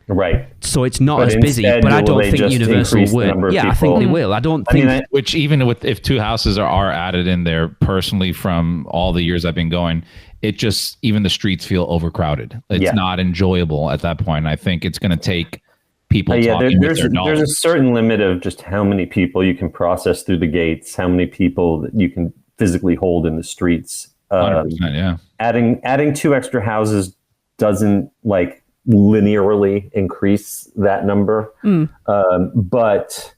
Right. So it's not as busy, but I don't think Universal will. Yeah, I think they will. I don't think... Which even if 2 houses are added in there, personally, from all the years I've been going, it just, even the streets feel overcrowded. It's not enjoyable at that point. I think it's going to take people talking with their dollars. There's a certain limit of just how many people you can process through the gates, how many people that you can physically hold in the streets. 100%, yeah. Adding 2 extra houses doesn't linearly increase that number. But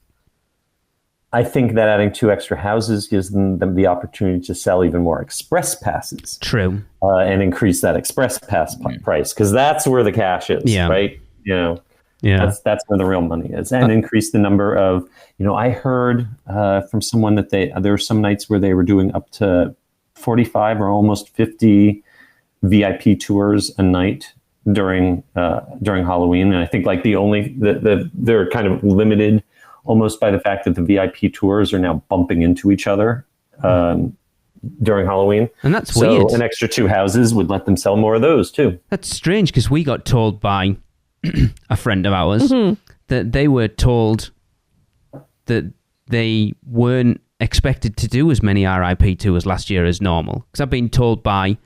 I think that adding 2 extra houses gives them the opportunity to sell even more express passes. True. And increase that express pass price, because that's where the cash is, right? That's where the real money is. And increase the number of, I heard from someone that there were some nights where they were doing up to 45 or almost 50 VIP tours a night during Halloween. And I think they're kind of limited almost by the fact that the VIP tours are now bumping into each other during Halloween. And that's weird. So an extra 2 houses would let them sell more of those too. That's strange, because we got told by a friend of ours that they were told that they weren't expected to do as many RIP tours last year as normal. Because I've been told by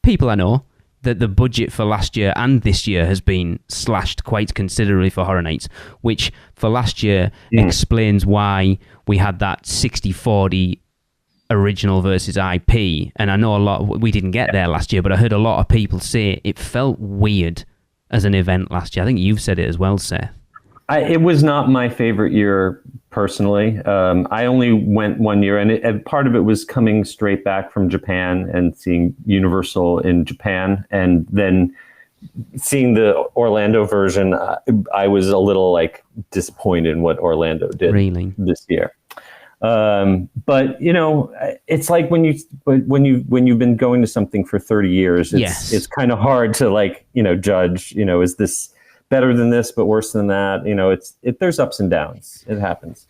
people I know that the budget for last year and this year has been slashed quite considerably for Horror Nights, which for last year explains why we had that 60-40 original versus IP. And I know we didn't get there last year, but I heard a lot of people say it felt weird as an event last year. I think you've said it as well, Seth. It was not my favorite year personally. I only went 1 year, and part of it was coming straight back from Japan and seeing Universal in Japan, and then seeing the Orlando version. I was a little disappointed in what Orlando did this year. But it's like when you've been going to something for 30 years, it's kind of hard to judge. Is this better than this, but worse than that? There's ups and downs. It happens.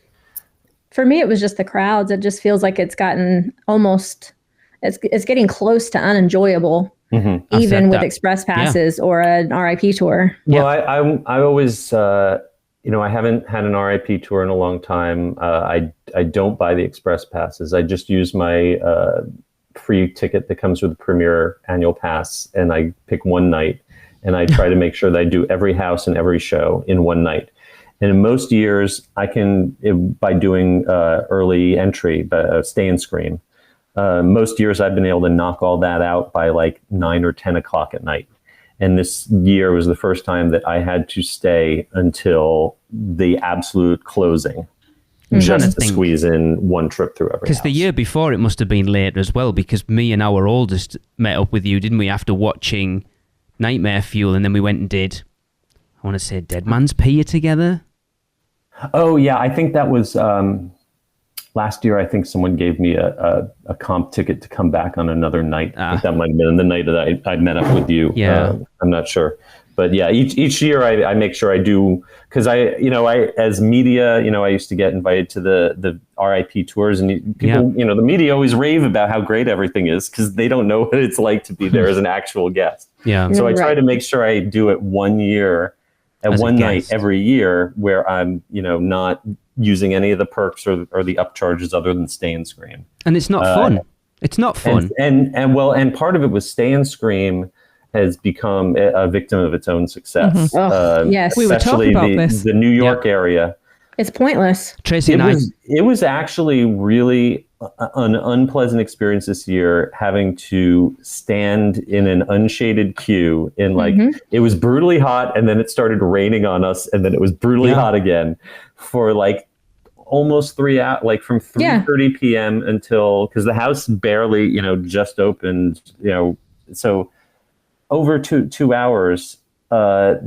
For me, it was just the crowds. It just feels like it's gotten almost, it's getting close to unenjoyable, even with express passes or an RIP tour. Well, I always, I haven't had an RIP tour in a long time. I don't buy the express passes. I just use my free ticket that comes with the Premier annual pass, and I pick one night. And I try to make sure that I do every house and every show in one night. And in most years, I can, by doing early entry, stay and screen, most years I've been able to knock all that out by 9 or 10 o'clock at night. And this year was the first time that I had to stay until the absolute closing, just to squeeze in one trip through every house. Because the year before, it must have been later as well, because me and our oldest met up with you, didn't we, after watching Nightmare Fuel, and then we went and did, I want to say, Dead Man's Pier together. Oh yeah, I think that was last year. I think someone gave me a comp ticket to come back on another night. I think that might have been the night that I met up with you. Yeah. I'm not sure. But yeah, each year I make sure I do, because I as media, I used to get invited to the RIP tours, and people, the media always rave about how great everything is because they don't know what it's like to be there as an actual guest. Yeah. So I try to make sure I do it one year at As a one night guest. every year where I'm, not using any of the perks or the upcharges other than Stay and Scream. And it's not fun. It's not fun. And part of it was Stay and Scream has become a victim of its own success. Yes. We were talking about this. The New York area. It's pointless. Tracy and It was actually really an unpleasant experience this year, having to stand in an unshaded queue in it was brutally hot, and then it started raining on us, and then it was brutally hot again for almost 3 hours, from 3:30 p.m. until, because the house barely, just opened, so over 2 hours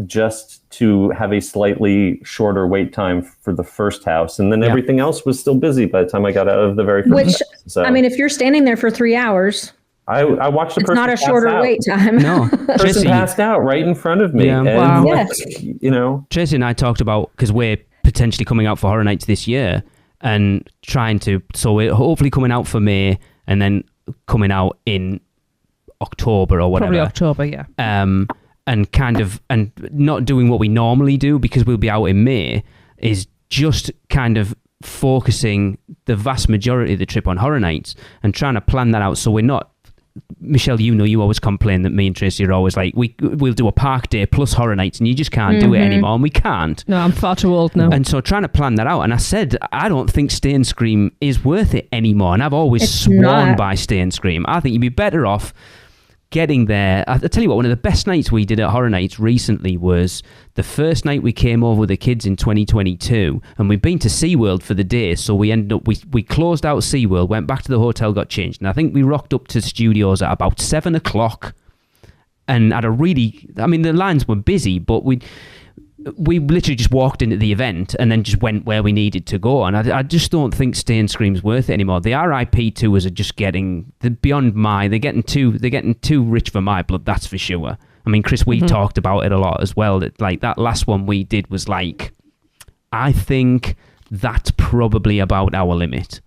just to have a slightly shorter wait time for the first house, and then everything else was still busy by the time I got out of the very first house. So, if you're standing there for 3 hours, I watched the it's person not a pass shorter out. wait time. No. Person Tracy, passed out right in front of me. Yeah. And Wow. Tracy and I talked about, because we're potentially coming out for Horror Nights this year, and so we're hopefully coming out for May and then coming out in October or whatever. Probably October, yeah. And not doing what we normally do, because we'll be out in May, is just kind of focusing the vast majority of the trip on Horror Nights and trying to plan that out so we're not... Michelle, you always complain that me and Tracy are always like, we'll do a park day plus Horror Nights, and you just can't do it anymore, and we can't. No, I'm far too old now. And so trying to plan that out, and I said, I don't think Stay and Scream is worth it anymore, and I've always sworn by Stay and Scream. I think you'd be better off getting there. I'll tell you what, one of the best nights we did at Horror Nights recently was the first night we came over with the kids in 2022, and we've been to SeaWorld for the day, so we ended up, we closed out SeaWorld, went back to the hotel, got changed, and I think we rocked up to studios at about 7 o'clock, and at the lines were busy, but we literally just walked into the event and then just went where we needed to go. And I just don't think Stay and Scream's worth it anymore. The RIP tours are just getting beyond they're getting too rich for my blood, that's for sure. I mean, Chris, we talked about it a lot as well. That last one we did was I think that's probably about our limit.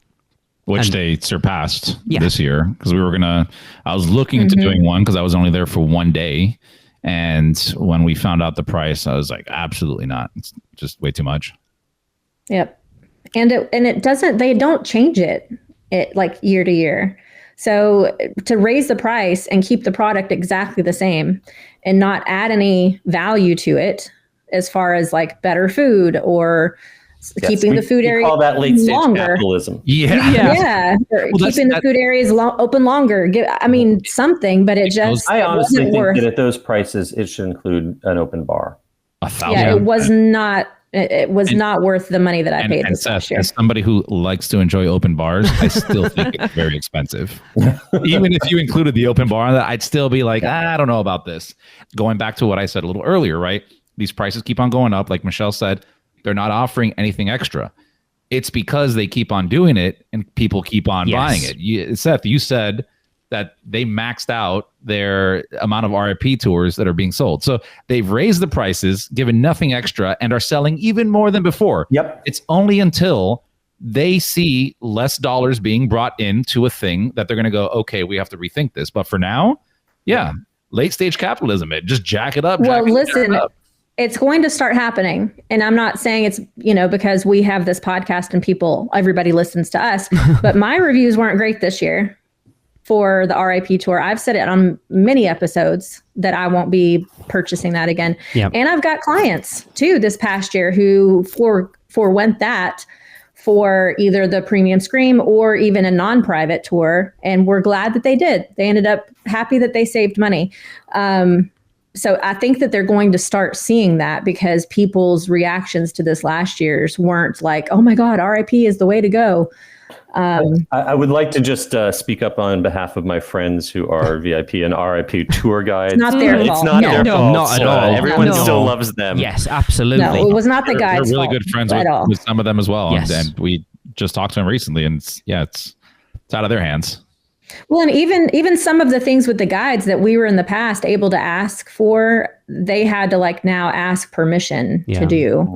Which they surpassed this year, because I was looking into doing one because I was only there for one day. And when we found out the price, I was like, absolutely not. It's just way too much. Yep. And they don't change it year to year. So to raise the price and keep the product exactly the same and not add any value to it as far as better food or keeping the food area call that late stage longer. Capitalism. Yeah. Keeping the food areas open longer. Something, but I honestly think that at those prices, it should include an open bar. 1,000. Yeah, it was not. It was not worth the money that I paid this last year. As somebody who likes to enjoy open bars, I still think it's very expensive. Even if you included the open bar, I'd still be like, I don't know about this. Going back to what I said a little earlier, right? These prices keep on going up. Like Michelle said, they're not offering anything extra. It's because they keep on doing it and people keep on buying it. Seth, you said that they maxed out their amount of RIP tours that are being sold. So they've raised the prices, given nothing extra, and are selling even more than before. Yep. It's only until they see less dollars being brought into a thing that they're going to go, okay, we have to rethink this. But for now, late stage capitalism, just jack it up. Well, listen, it's going to start happening. And I'm not saying it's, because we have this podcast and everybody listens to us, but my reviews weren't great this year for the RIP tour. I've said it on many episodes that I won't be purchasing that again. Yep. And I've got clients too this past year who forewent that for either the premium Scream or even a non-private tour. And we're glad that they did. They ended up happy that they saved money. So I think that they're going to start seeing that because people's reactions to this last year's weren't like, oh my God, RIP is the way to go. I would like to just speak up on behalf of my friends who are VIP and RIP tour guides. It's not their fault. It's not their fault. Not at all. Everyone still loves them. Yes, absolutely. No, it was not the guy's We're really fault good friends at all. with some of them as well. Yes. And we just talked to them recently, and it's out of their hands. Well, and even some of the things with the guides that we were in the past able to ask for, they had to like now ask permission to do,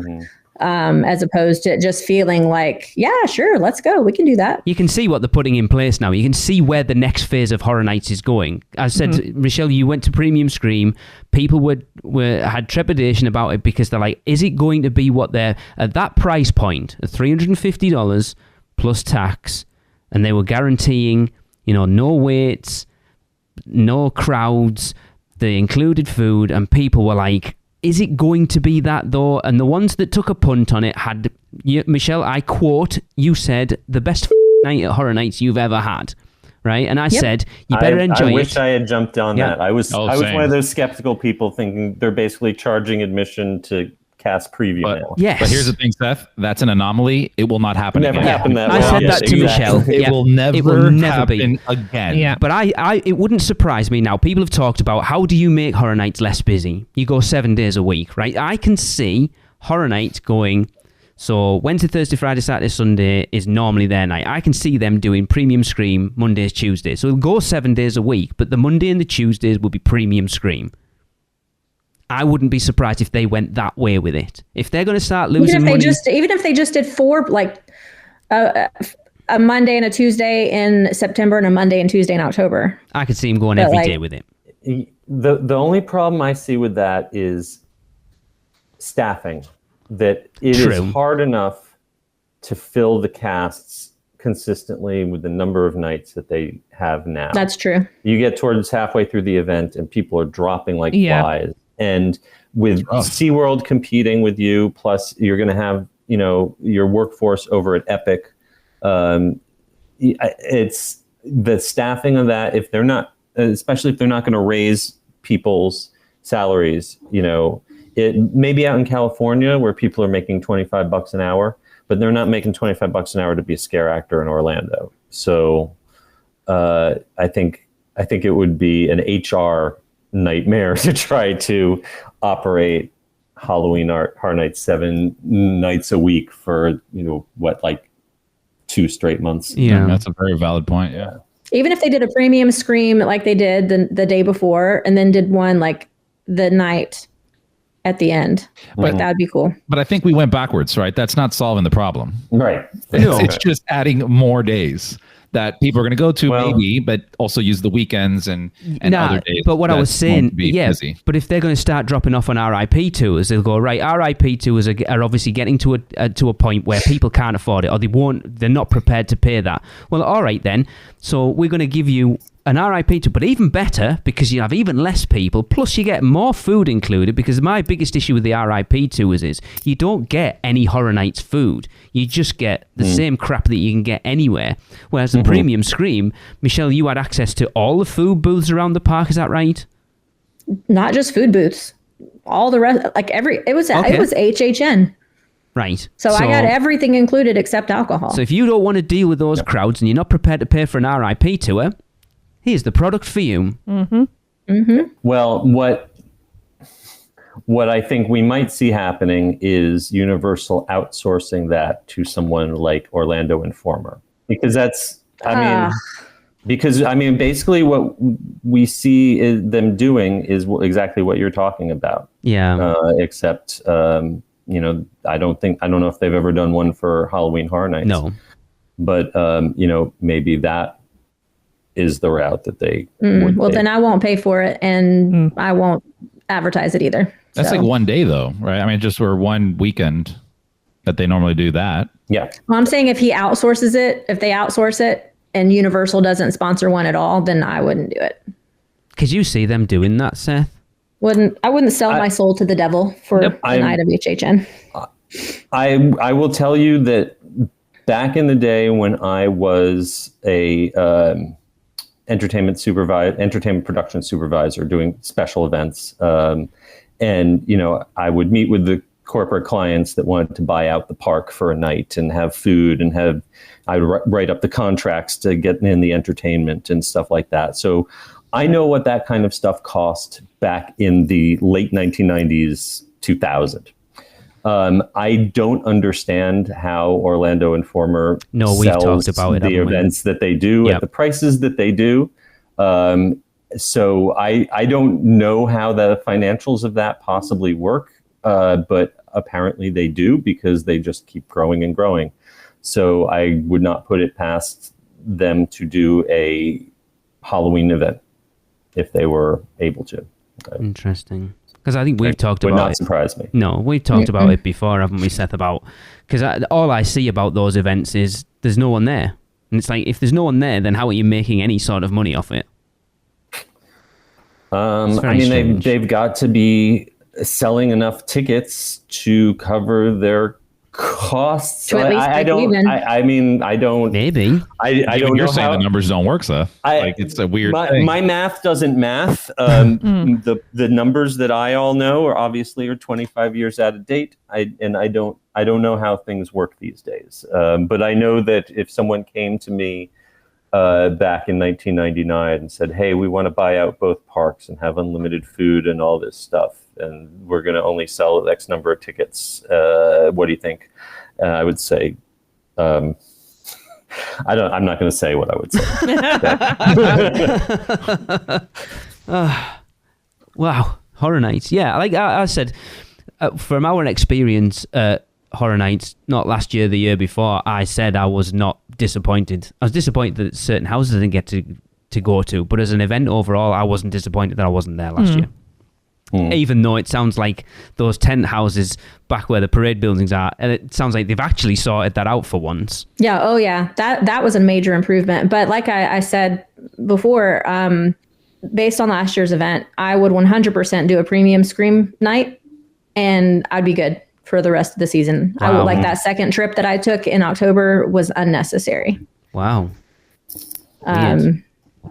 as opposed to just feeling like, yeah, sure, let's go, we can do that. You can see what they're putting in place now. You can see where the next phase of Horror Nights is going. As I said, Michelle, you went to Premium Scream. People had trepidation about it because they're like, is it going to be what they're at that price point of $350 plus tax? And they were guaranteeing, no waits, no crowds, the included food, and people were like, is it going to be that though? And the ones that took a punt on it had, Michelle, I quote, you said, the best night at Horror Nights you've ever had, right? And I said, you better enjoy it. I wish I had jumped on that. I was one of those skeptical people thinking they're basically charging admission to cast preview now. Yes. But here's the thing, Seth. That's an anomaly. It will not happen Never again. happen that I way. said that to Michelle. It will never happen again. Yeah. But it wouldn't surprise me now. People have talked about how do you make Horror Nights less busy? You go 7 days a week, right? I can see Horror Nights going, so Wednesday, Thursday, Friday, Saturday, Sunday is normally their night. I can see them doing Premium Scream Mondays, Tuesdays. So it'll go 7 days a week, but the Monday and the Tuesdays will be Premium Scream. I wouldn't be surprised if they went that way with it. If they're going to start losing money... Even if they just did 4, like a Monday and a Tuesday in September and a Monday and Tuesday in October. I could see them going every day with it. The only problem I see with that is staffing. That it is hard enough to fill the casts consistently with the number of nights that they have now. That's true. You get towards halfway through the event and people are dropping like flies. And with SeaWorld competing with you, plus you're going to have, your workforce over at Epic. It's the staffing of that. If they're not, especially if they're not going to raise people's salaries, it may be out in California where people are making $25 an hour, but they're not making $25 an hour to be a scare actor in Orlando. So I think it would be an HR nightmare to try to operate Halloween Horror Nights 7 nights a week for 2 straight months. Yeah, that's a very valid point. Yeah, even if they did a Premium Scream like they did the day before, and then did one like the night at the end, but that'd be cool. But I think we went backwards, right? That's not solving the problem, right? It's just adding more days that people are going to go to, maybe, but also use the weekends and other days. But what I was saying, busy. But if they're going to start dropping off on RIP tours, they'll go, right, RIP tours are obviously getting to a point where people can't afford it, or they're not prepared to pay that. Well, all right then, so we're going to give you an RIP tour, but even better, because you have even less people, plus you get more food included, because my biggest issue with the RIP tours is you don't get any Horror Nights food. You just get the same crap that you can get anywhere. Whereas the Premium Scream, Michelle, you had access to all the food booths around the park, is that right? Not just food booths. All the rest, it was HHN. Right. So I got everything included except alcohol. So if you don't want to deal with those crowds and you're not prepared to pay for an RIP tour, here's the product for you. Well, what I think we might see happening is Universal outsourcing that to someone like Orlando Informer, because basically what we see them doing is exactly what you're talking about. Yeah. Except, I don't know if they've ever done one for Halloween Horror Nights. No. But, maybe that is the route that they would take. Then I won't pay for it, and I won't advertise it either. That's like one day though, right? I mean, just for one weekend that they normally do that. Yeah. Well, I'm saying if they outsource it and Universal doesn't sponsor one at all, then I wouldn't do it. Could you see them doing that, Seth? I wouldn't sell my soul to the devil for a night of HHN. I will tell you that back in the day when I was a entertainment production supervisor doing special events. And, I would meet with the corporate clients that wanted to buy out the park for a night and have food and I would write up the contracts to get in the entertainment and stuff like that. So I know what that kind of stuff cost back in the late 1990s, 2000. I don't understand how Orlando Informer sells the events that they do at the prices that they do. So I don't know how the financials of that possibly work, but apparently they do because they just keep growing and growing. So I would not put it past them to do a Halloween event if they were able to. Interesting. Because I think we've talked about it. Would not surprise me. No, we've talked about it before, haven't we, Seth? Because all I see about those events is there's no one there. And it's like, if there's no one there, then how are you making any sort of money off it? They've got to be selling enough tickets to cover their costs. To at least I don't. Maybe. I don't know. You're saying the numbers don't work, Seth. It's a weird thing. My math doesn't math. The numbers that I all know are 25 years out of date. I don't know how things work these days. But I know that if someone came to me back in 1999 and said, "Hey, we want to buy out both parks and have unlimited food and all this stuff, and we're going to only sell X number of tickets. What do you think?" I would say, I'm not going to say what I would say. Wow, Horror Nights. Yeah, like I said, from our experience at Horror Nights, not last year, the year before, I said I was not disappointed. I was disappointed that certain houses I didn't get to go to, but as an event overall, I wasn't disappointed that I wasn't there last year. Even though it sounds like those tent houses back where the parade buildings are, and it sounds like they've actually sorted that out for once. Yeah. Oh, yeah. That was a major improvement. But like I said before, based on last year's event, I would 100% do a premium Scream night, and I'd be good for the rest of the season. Wow. I would like that second trip that I took in October was unnecessary. Wow.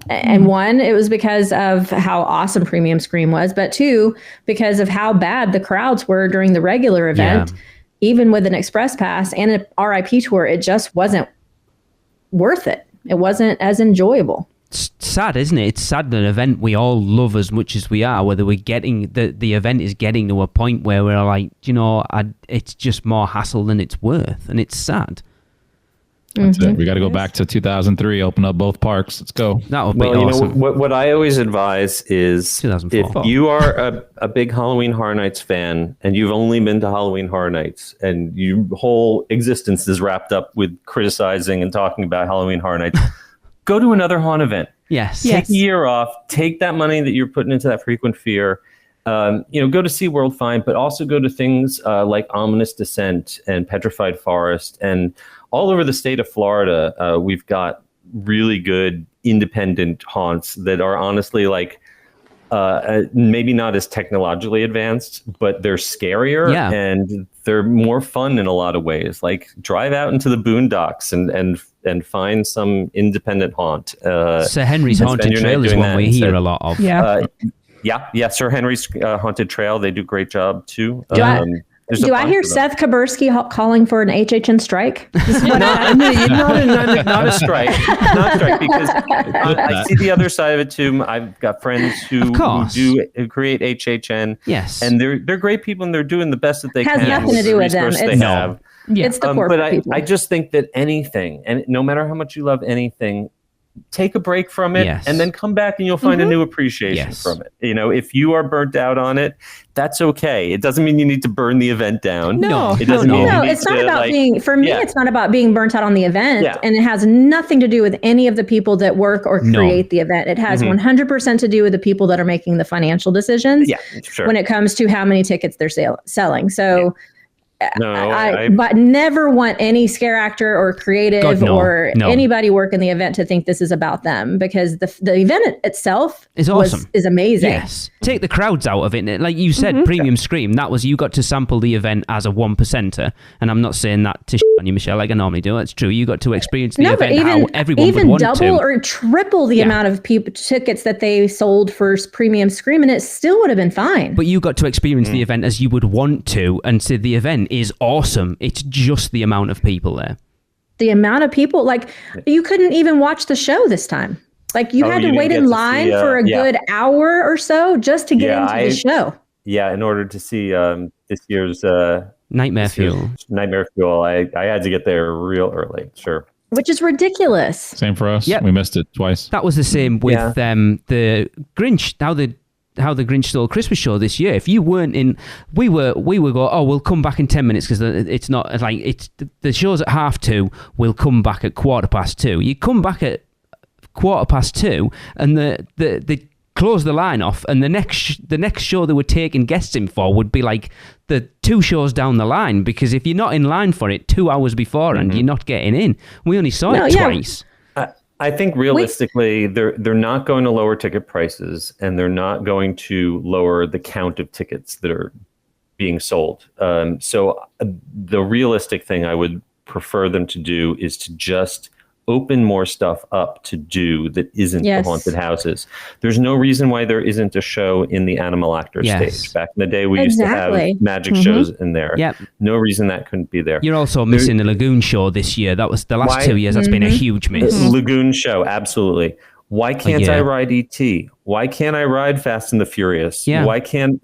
And one, it was because of how awesome Premium Scream was, but two, because of how bad the crowds were during the regular event. Yeah. Even with an express pass and an RIP tour, it just wasn't worth it. It wasn't as enjoyable. It's sad, isn't it? It's sad that an event we all love as much as we are, whether we're getting the event is getting to a point where we're like, it's just more hassle than it's worth, and it's sad. That's it. We got to go back to 2003, open up both parks. Let's go. That would be awesome. What I always advise is if you are a big Halloween Horror Nights fan and you've only been to Halloween Horror Nights and your whole existence is wrapped up with criticizing and talking about Halloween Horror Nights, go to another haunt event. Yes. Take a year off. Take that money that you're putting into that Frequent Fear. Go to SeaWorld, fine, but also go to things like Ominous Descent and Petrified Forest, and all over the state of Florida, we've got really good independent haunts that are honestly like maybe not as technologically advanced, but they're scarier and they're more fun in a lot of ways. Like drive out into the boondocks and find some independent haunt. Sir Henry's Haunted Trail is one we hear a lot of. Yeah, Sir Henry's Haunted Trail. They do a great job too. Do I hear Seth Kubersky calling for an HHN strike? Not a strike. Because I see the other side of it too. I've got friends who create HHN. Yes, and they're great people and they're doing the best that they can. Has nothing to do with them. It's the corporate people. I just think that anything, and no matter how much you love anything, take a break from it and then come back and you'll find a new appreciation from it. If you are burnt out on it, that's okay. It doesn't mean you need to burn the event down. It doesn't mean it's not about being, for me, it's not about being burnt out on the event. And it has nothing to do with any of the people that work or create the event. It has 100% to do with the people that are making the financial decisions when it comes to how many tickets they're selling. So but never want any scare actor or creative anybody working the event to think this is about them, because the event itself is awesome, is amazing. Yes, take the crowds out of it. Like you said, Premium Scream, that was you got to sample the event as a 1%er. And I'm not saying that to on you, Michelle, like I normally do. It's true. You got to experience the event how everyone would want to. Even double or triple the amount of tickets that they sold for Premium Scream, and it still would have been fine. But you got to experience the event as you would want to, and so the event is awesome. It's just the amount of people there. The amount of people, like you couldn't even watch the show this time. Like you had to wait in line for a good hour or so just to get into the show. Yeah, in order to see this year's Nightmare Fuel. Nightmare Fuel, I had to get there real early. Sure. Which is ridiculous. Same for us. Yep. We missed it twice. That was the same with the Grinch. How the Grinch Stole Christmas show this year. If you weren't in, we were go, oh, we'll come back in 10 minutes because it's not like it's the show's at 2:30. We'll come back at 2:15. You come back at 2:15, and they close the line off, and the next show they were taking guests in for would be like the 2 shows down the line, because if you're not in line for it 2 hours before and you're not getting in, we only saw it twice. I think realistically, they're not going to lower ticket prices, and they're not going to lower the count of tickets that are being sold. So the realistic thing I would prefer them to do is to just open more stuff up to do that isn't the haunted houses. There's no reason why there isn't a show in the Animal Actor stage. Back in the day, we used to have magic shows in there. Yep. No reason that couldn't be there. You're also missing the Lagoon show this year. That was the last 2 years. That's been a huge miss. Lagoon show, absolutely. Why can't I ride E.T.? Why can't I ride Fast and the Furious? Yeah. Why can't,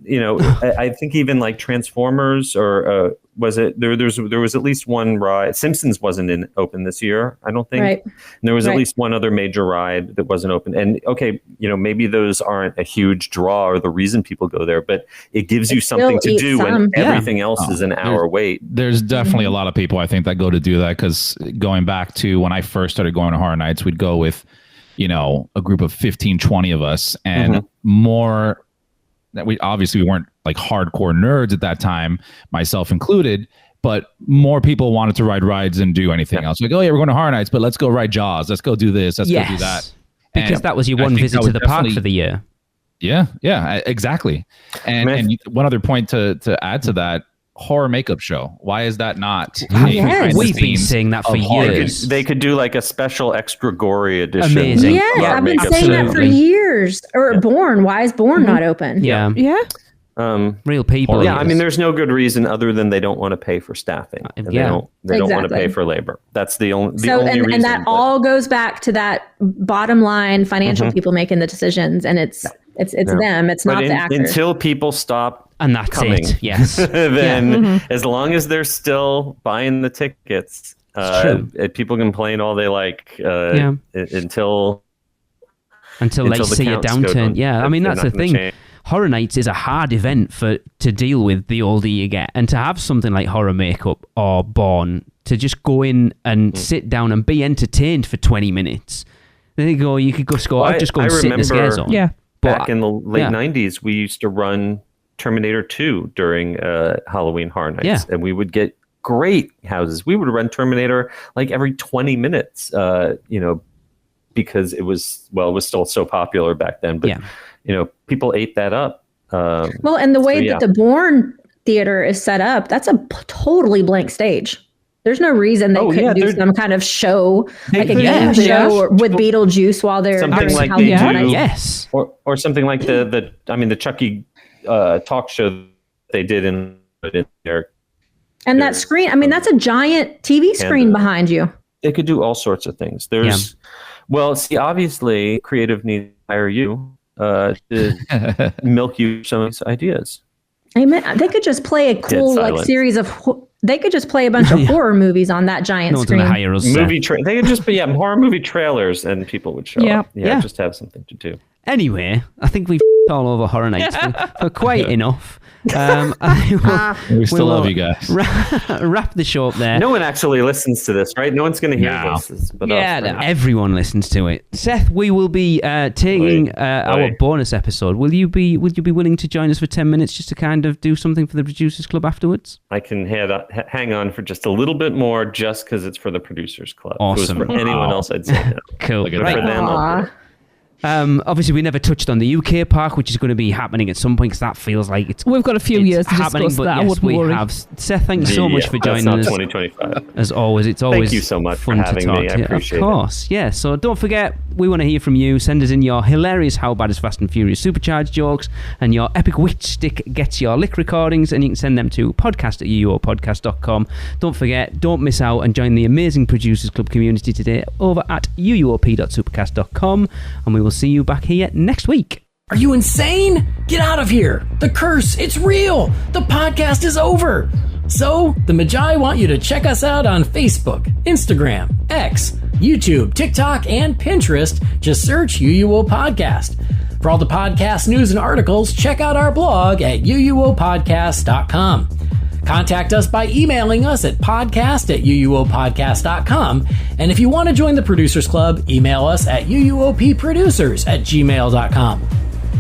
I think even like Transformers or was it, there was at least one ride. Simpsons wasn't open this year, I don't think. Right. And there was at least one other major ride that wasn't open. And okay, maybe those aren't a huge draw or the reason people go there, but it gives you something to do when everything else is an hour wait. There's definitely a lot of people I think that go to do that, because going back to when I first started going to horror nights, we'd go with a group of 15, 20 of us, and more that we weren't like hardcore nerds at that time, myself included, but more people wanted to ride rides than do anything else. Like, oh yeah, we're going to horror nights, but let's go ride Jaws. Let's go do this. Let's go do that. Because that was your one visit to the park for the year. Yeah, exactly. And one other point to add to that, horror makeup show. Why is that not? We've been saying that for years. They could do like a special extra gory edition. Amazing. Yes, I've been saying that for years. Or Bourne. Why is Bourne not open? Yeah. Real people. Yeah, I mean, there's no good reason other than they don't want to pay for staffing. And they don't want to pay for labor. That's the only reason. And that all goes back to that bottom line financial people making the decisions, and it's them. It's not the actors. Until people stop. And that's coming. it. Yes. Then, as long as they're still buying the tickets, people complain all they like until they see a downturn. Yeah, I mean that's the thing. Change. Horror Nights is a hard event to deal with the older you get, and to have something like Horror Makeup or Born to just go in and sit down and be entertained for 20 minutes. There you go. You could just go. I'll just go and sit in the scare zone. Yeah. Back in the late 90s, we used to run Terminator 2 during Halloween Horror Nights, and we would get great houses. We would run Terminator like every 20 minutes, because it was still so popular back then. But people ate that up. And the way that the Bourne theater is set up, that's a totally blank stage. There's no reason they couldn't do some kind of show, like a game show with Beetlejuice while they're something doing like Halloween. Yes, or something like the Chucky talk show they did in there. And that screen, I mean, that's a giant TV screen behind you. They could do all sorts of things. Obviously, creative needs to hire you to milk you some of these ideas. Amen. They could just play a cool series of. They could just play a bunch of horror movies on that giant screen. No one's gonna hire us. They could just be horror movie trailers, and people would show up. Just have something to do. Anyway, I think we've all over Horror Nights for quite enough. We still love you guys. Wrap the show up there. No one actually listens to this, right? No one's going to hear this. But everyone listens to it. Seth, we will be taking our bonus episode. Will you be willing to join us for 10 minutes just to kind of do something for the Producers Club afterwards? I can hang on for just a little bit more, just because it's for the Producers Club. Awesome. If it was for anyone else, I'd say no. Cool. For them, Obviously, we never touched on the UK park, which is going to be happening at some point because that feels like it's. We've got a few years to happening, discuss but that. yes, I wouldn't we worry. have. Seth, thank you so much for joining us. 2025. As always, it's always Thank you so much fun for having to talk me. to I you. appreciate Of course, yeah. So don't forget, we want to hear from you. Send us in your hilarious How Bad is Fast and Furious Supercharged jokes and your epic which stick gets your lick recordings, and you can send them to podcast@uuopodcast.com. Don't forget, don't miss out and join the amazing Producers Club community today over at uuop.supercast.com, and we will see you back here next week. Are you insane? Get out of here! The curse, it's real! The podcast is over! So, the Magi want you to check us out on Facebook, Instagram, X, YouTube, TikTok, and Pinterest. Just search UUO Podcast. For all the podcast news and articles, check out our blog at uuopodcast.com. Contact us by emailing us at podcast@uuopodcast.com. And if you want to join the Producers Club, email us at uuopproducers@gmail.com.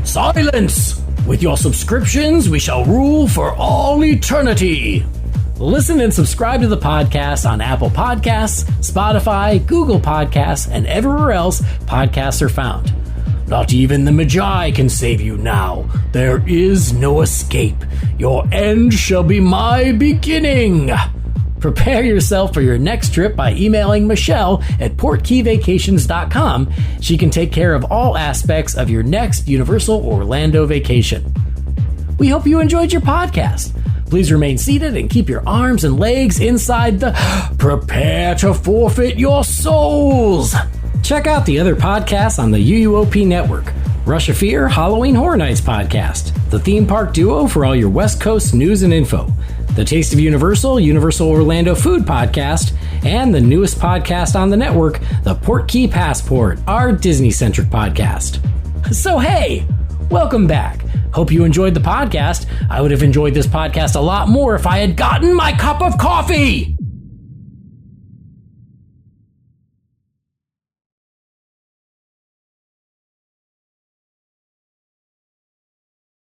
Silence! With your subscriptions, we shall rule for all eternity. Listen and subscribe to the podcast on Apple Podcasts, Spotify, Google Podcasts, and everywhere else podcasts are found. Not even the Magi can save you now. There is no escape. Your end shall be my beginning. Prepare yourself for your next trip by emailing Michelle at portkeyvacations.com. She can take care of all aspects of your next Universal Orlando vacation. We hope you enjoyed your podcast. Please remain seated and keep your arms and legs inside the prepare to forfeit your souls. Check out the other podcasts on the UUOP network. Rush of Fear, Halloween Horror Nights podcast, the theme park duo for all your West Coast news and info, the Taste of Universal, Universal Orlando Food podcast, and the newest podcast on the network, the Portkey Passport, our Disney-centric podcast. So hey, welcome back. Hope you enjoyed the podcast. I would have enjoyed this podcast a lot more if I had gotten my cup of coffee.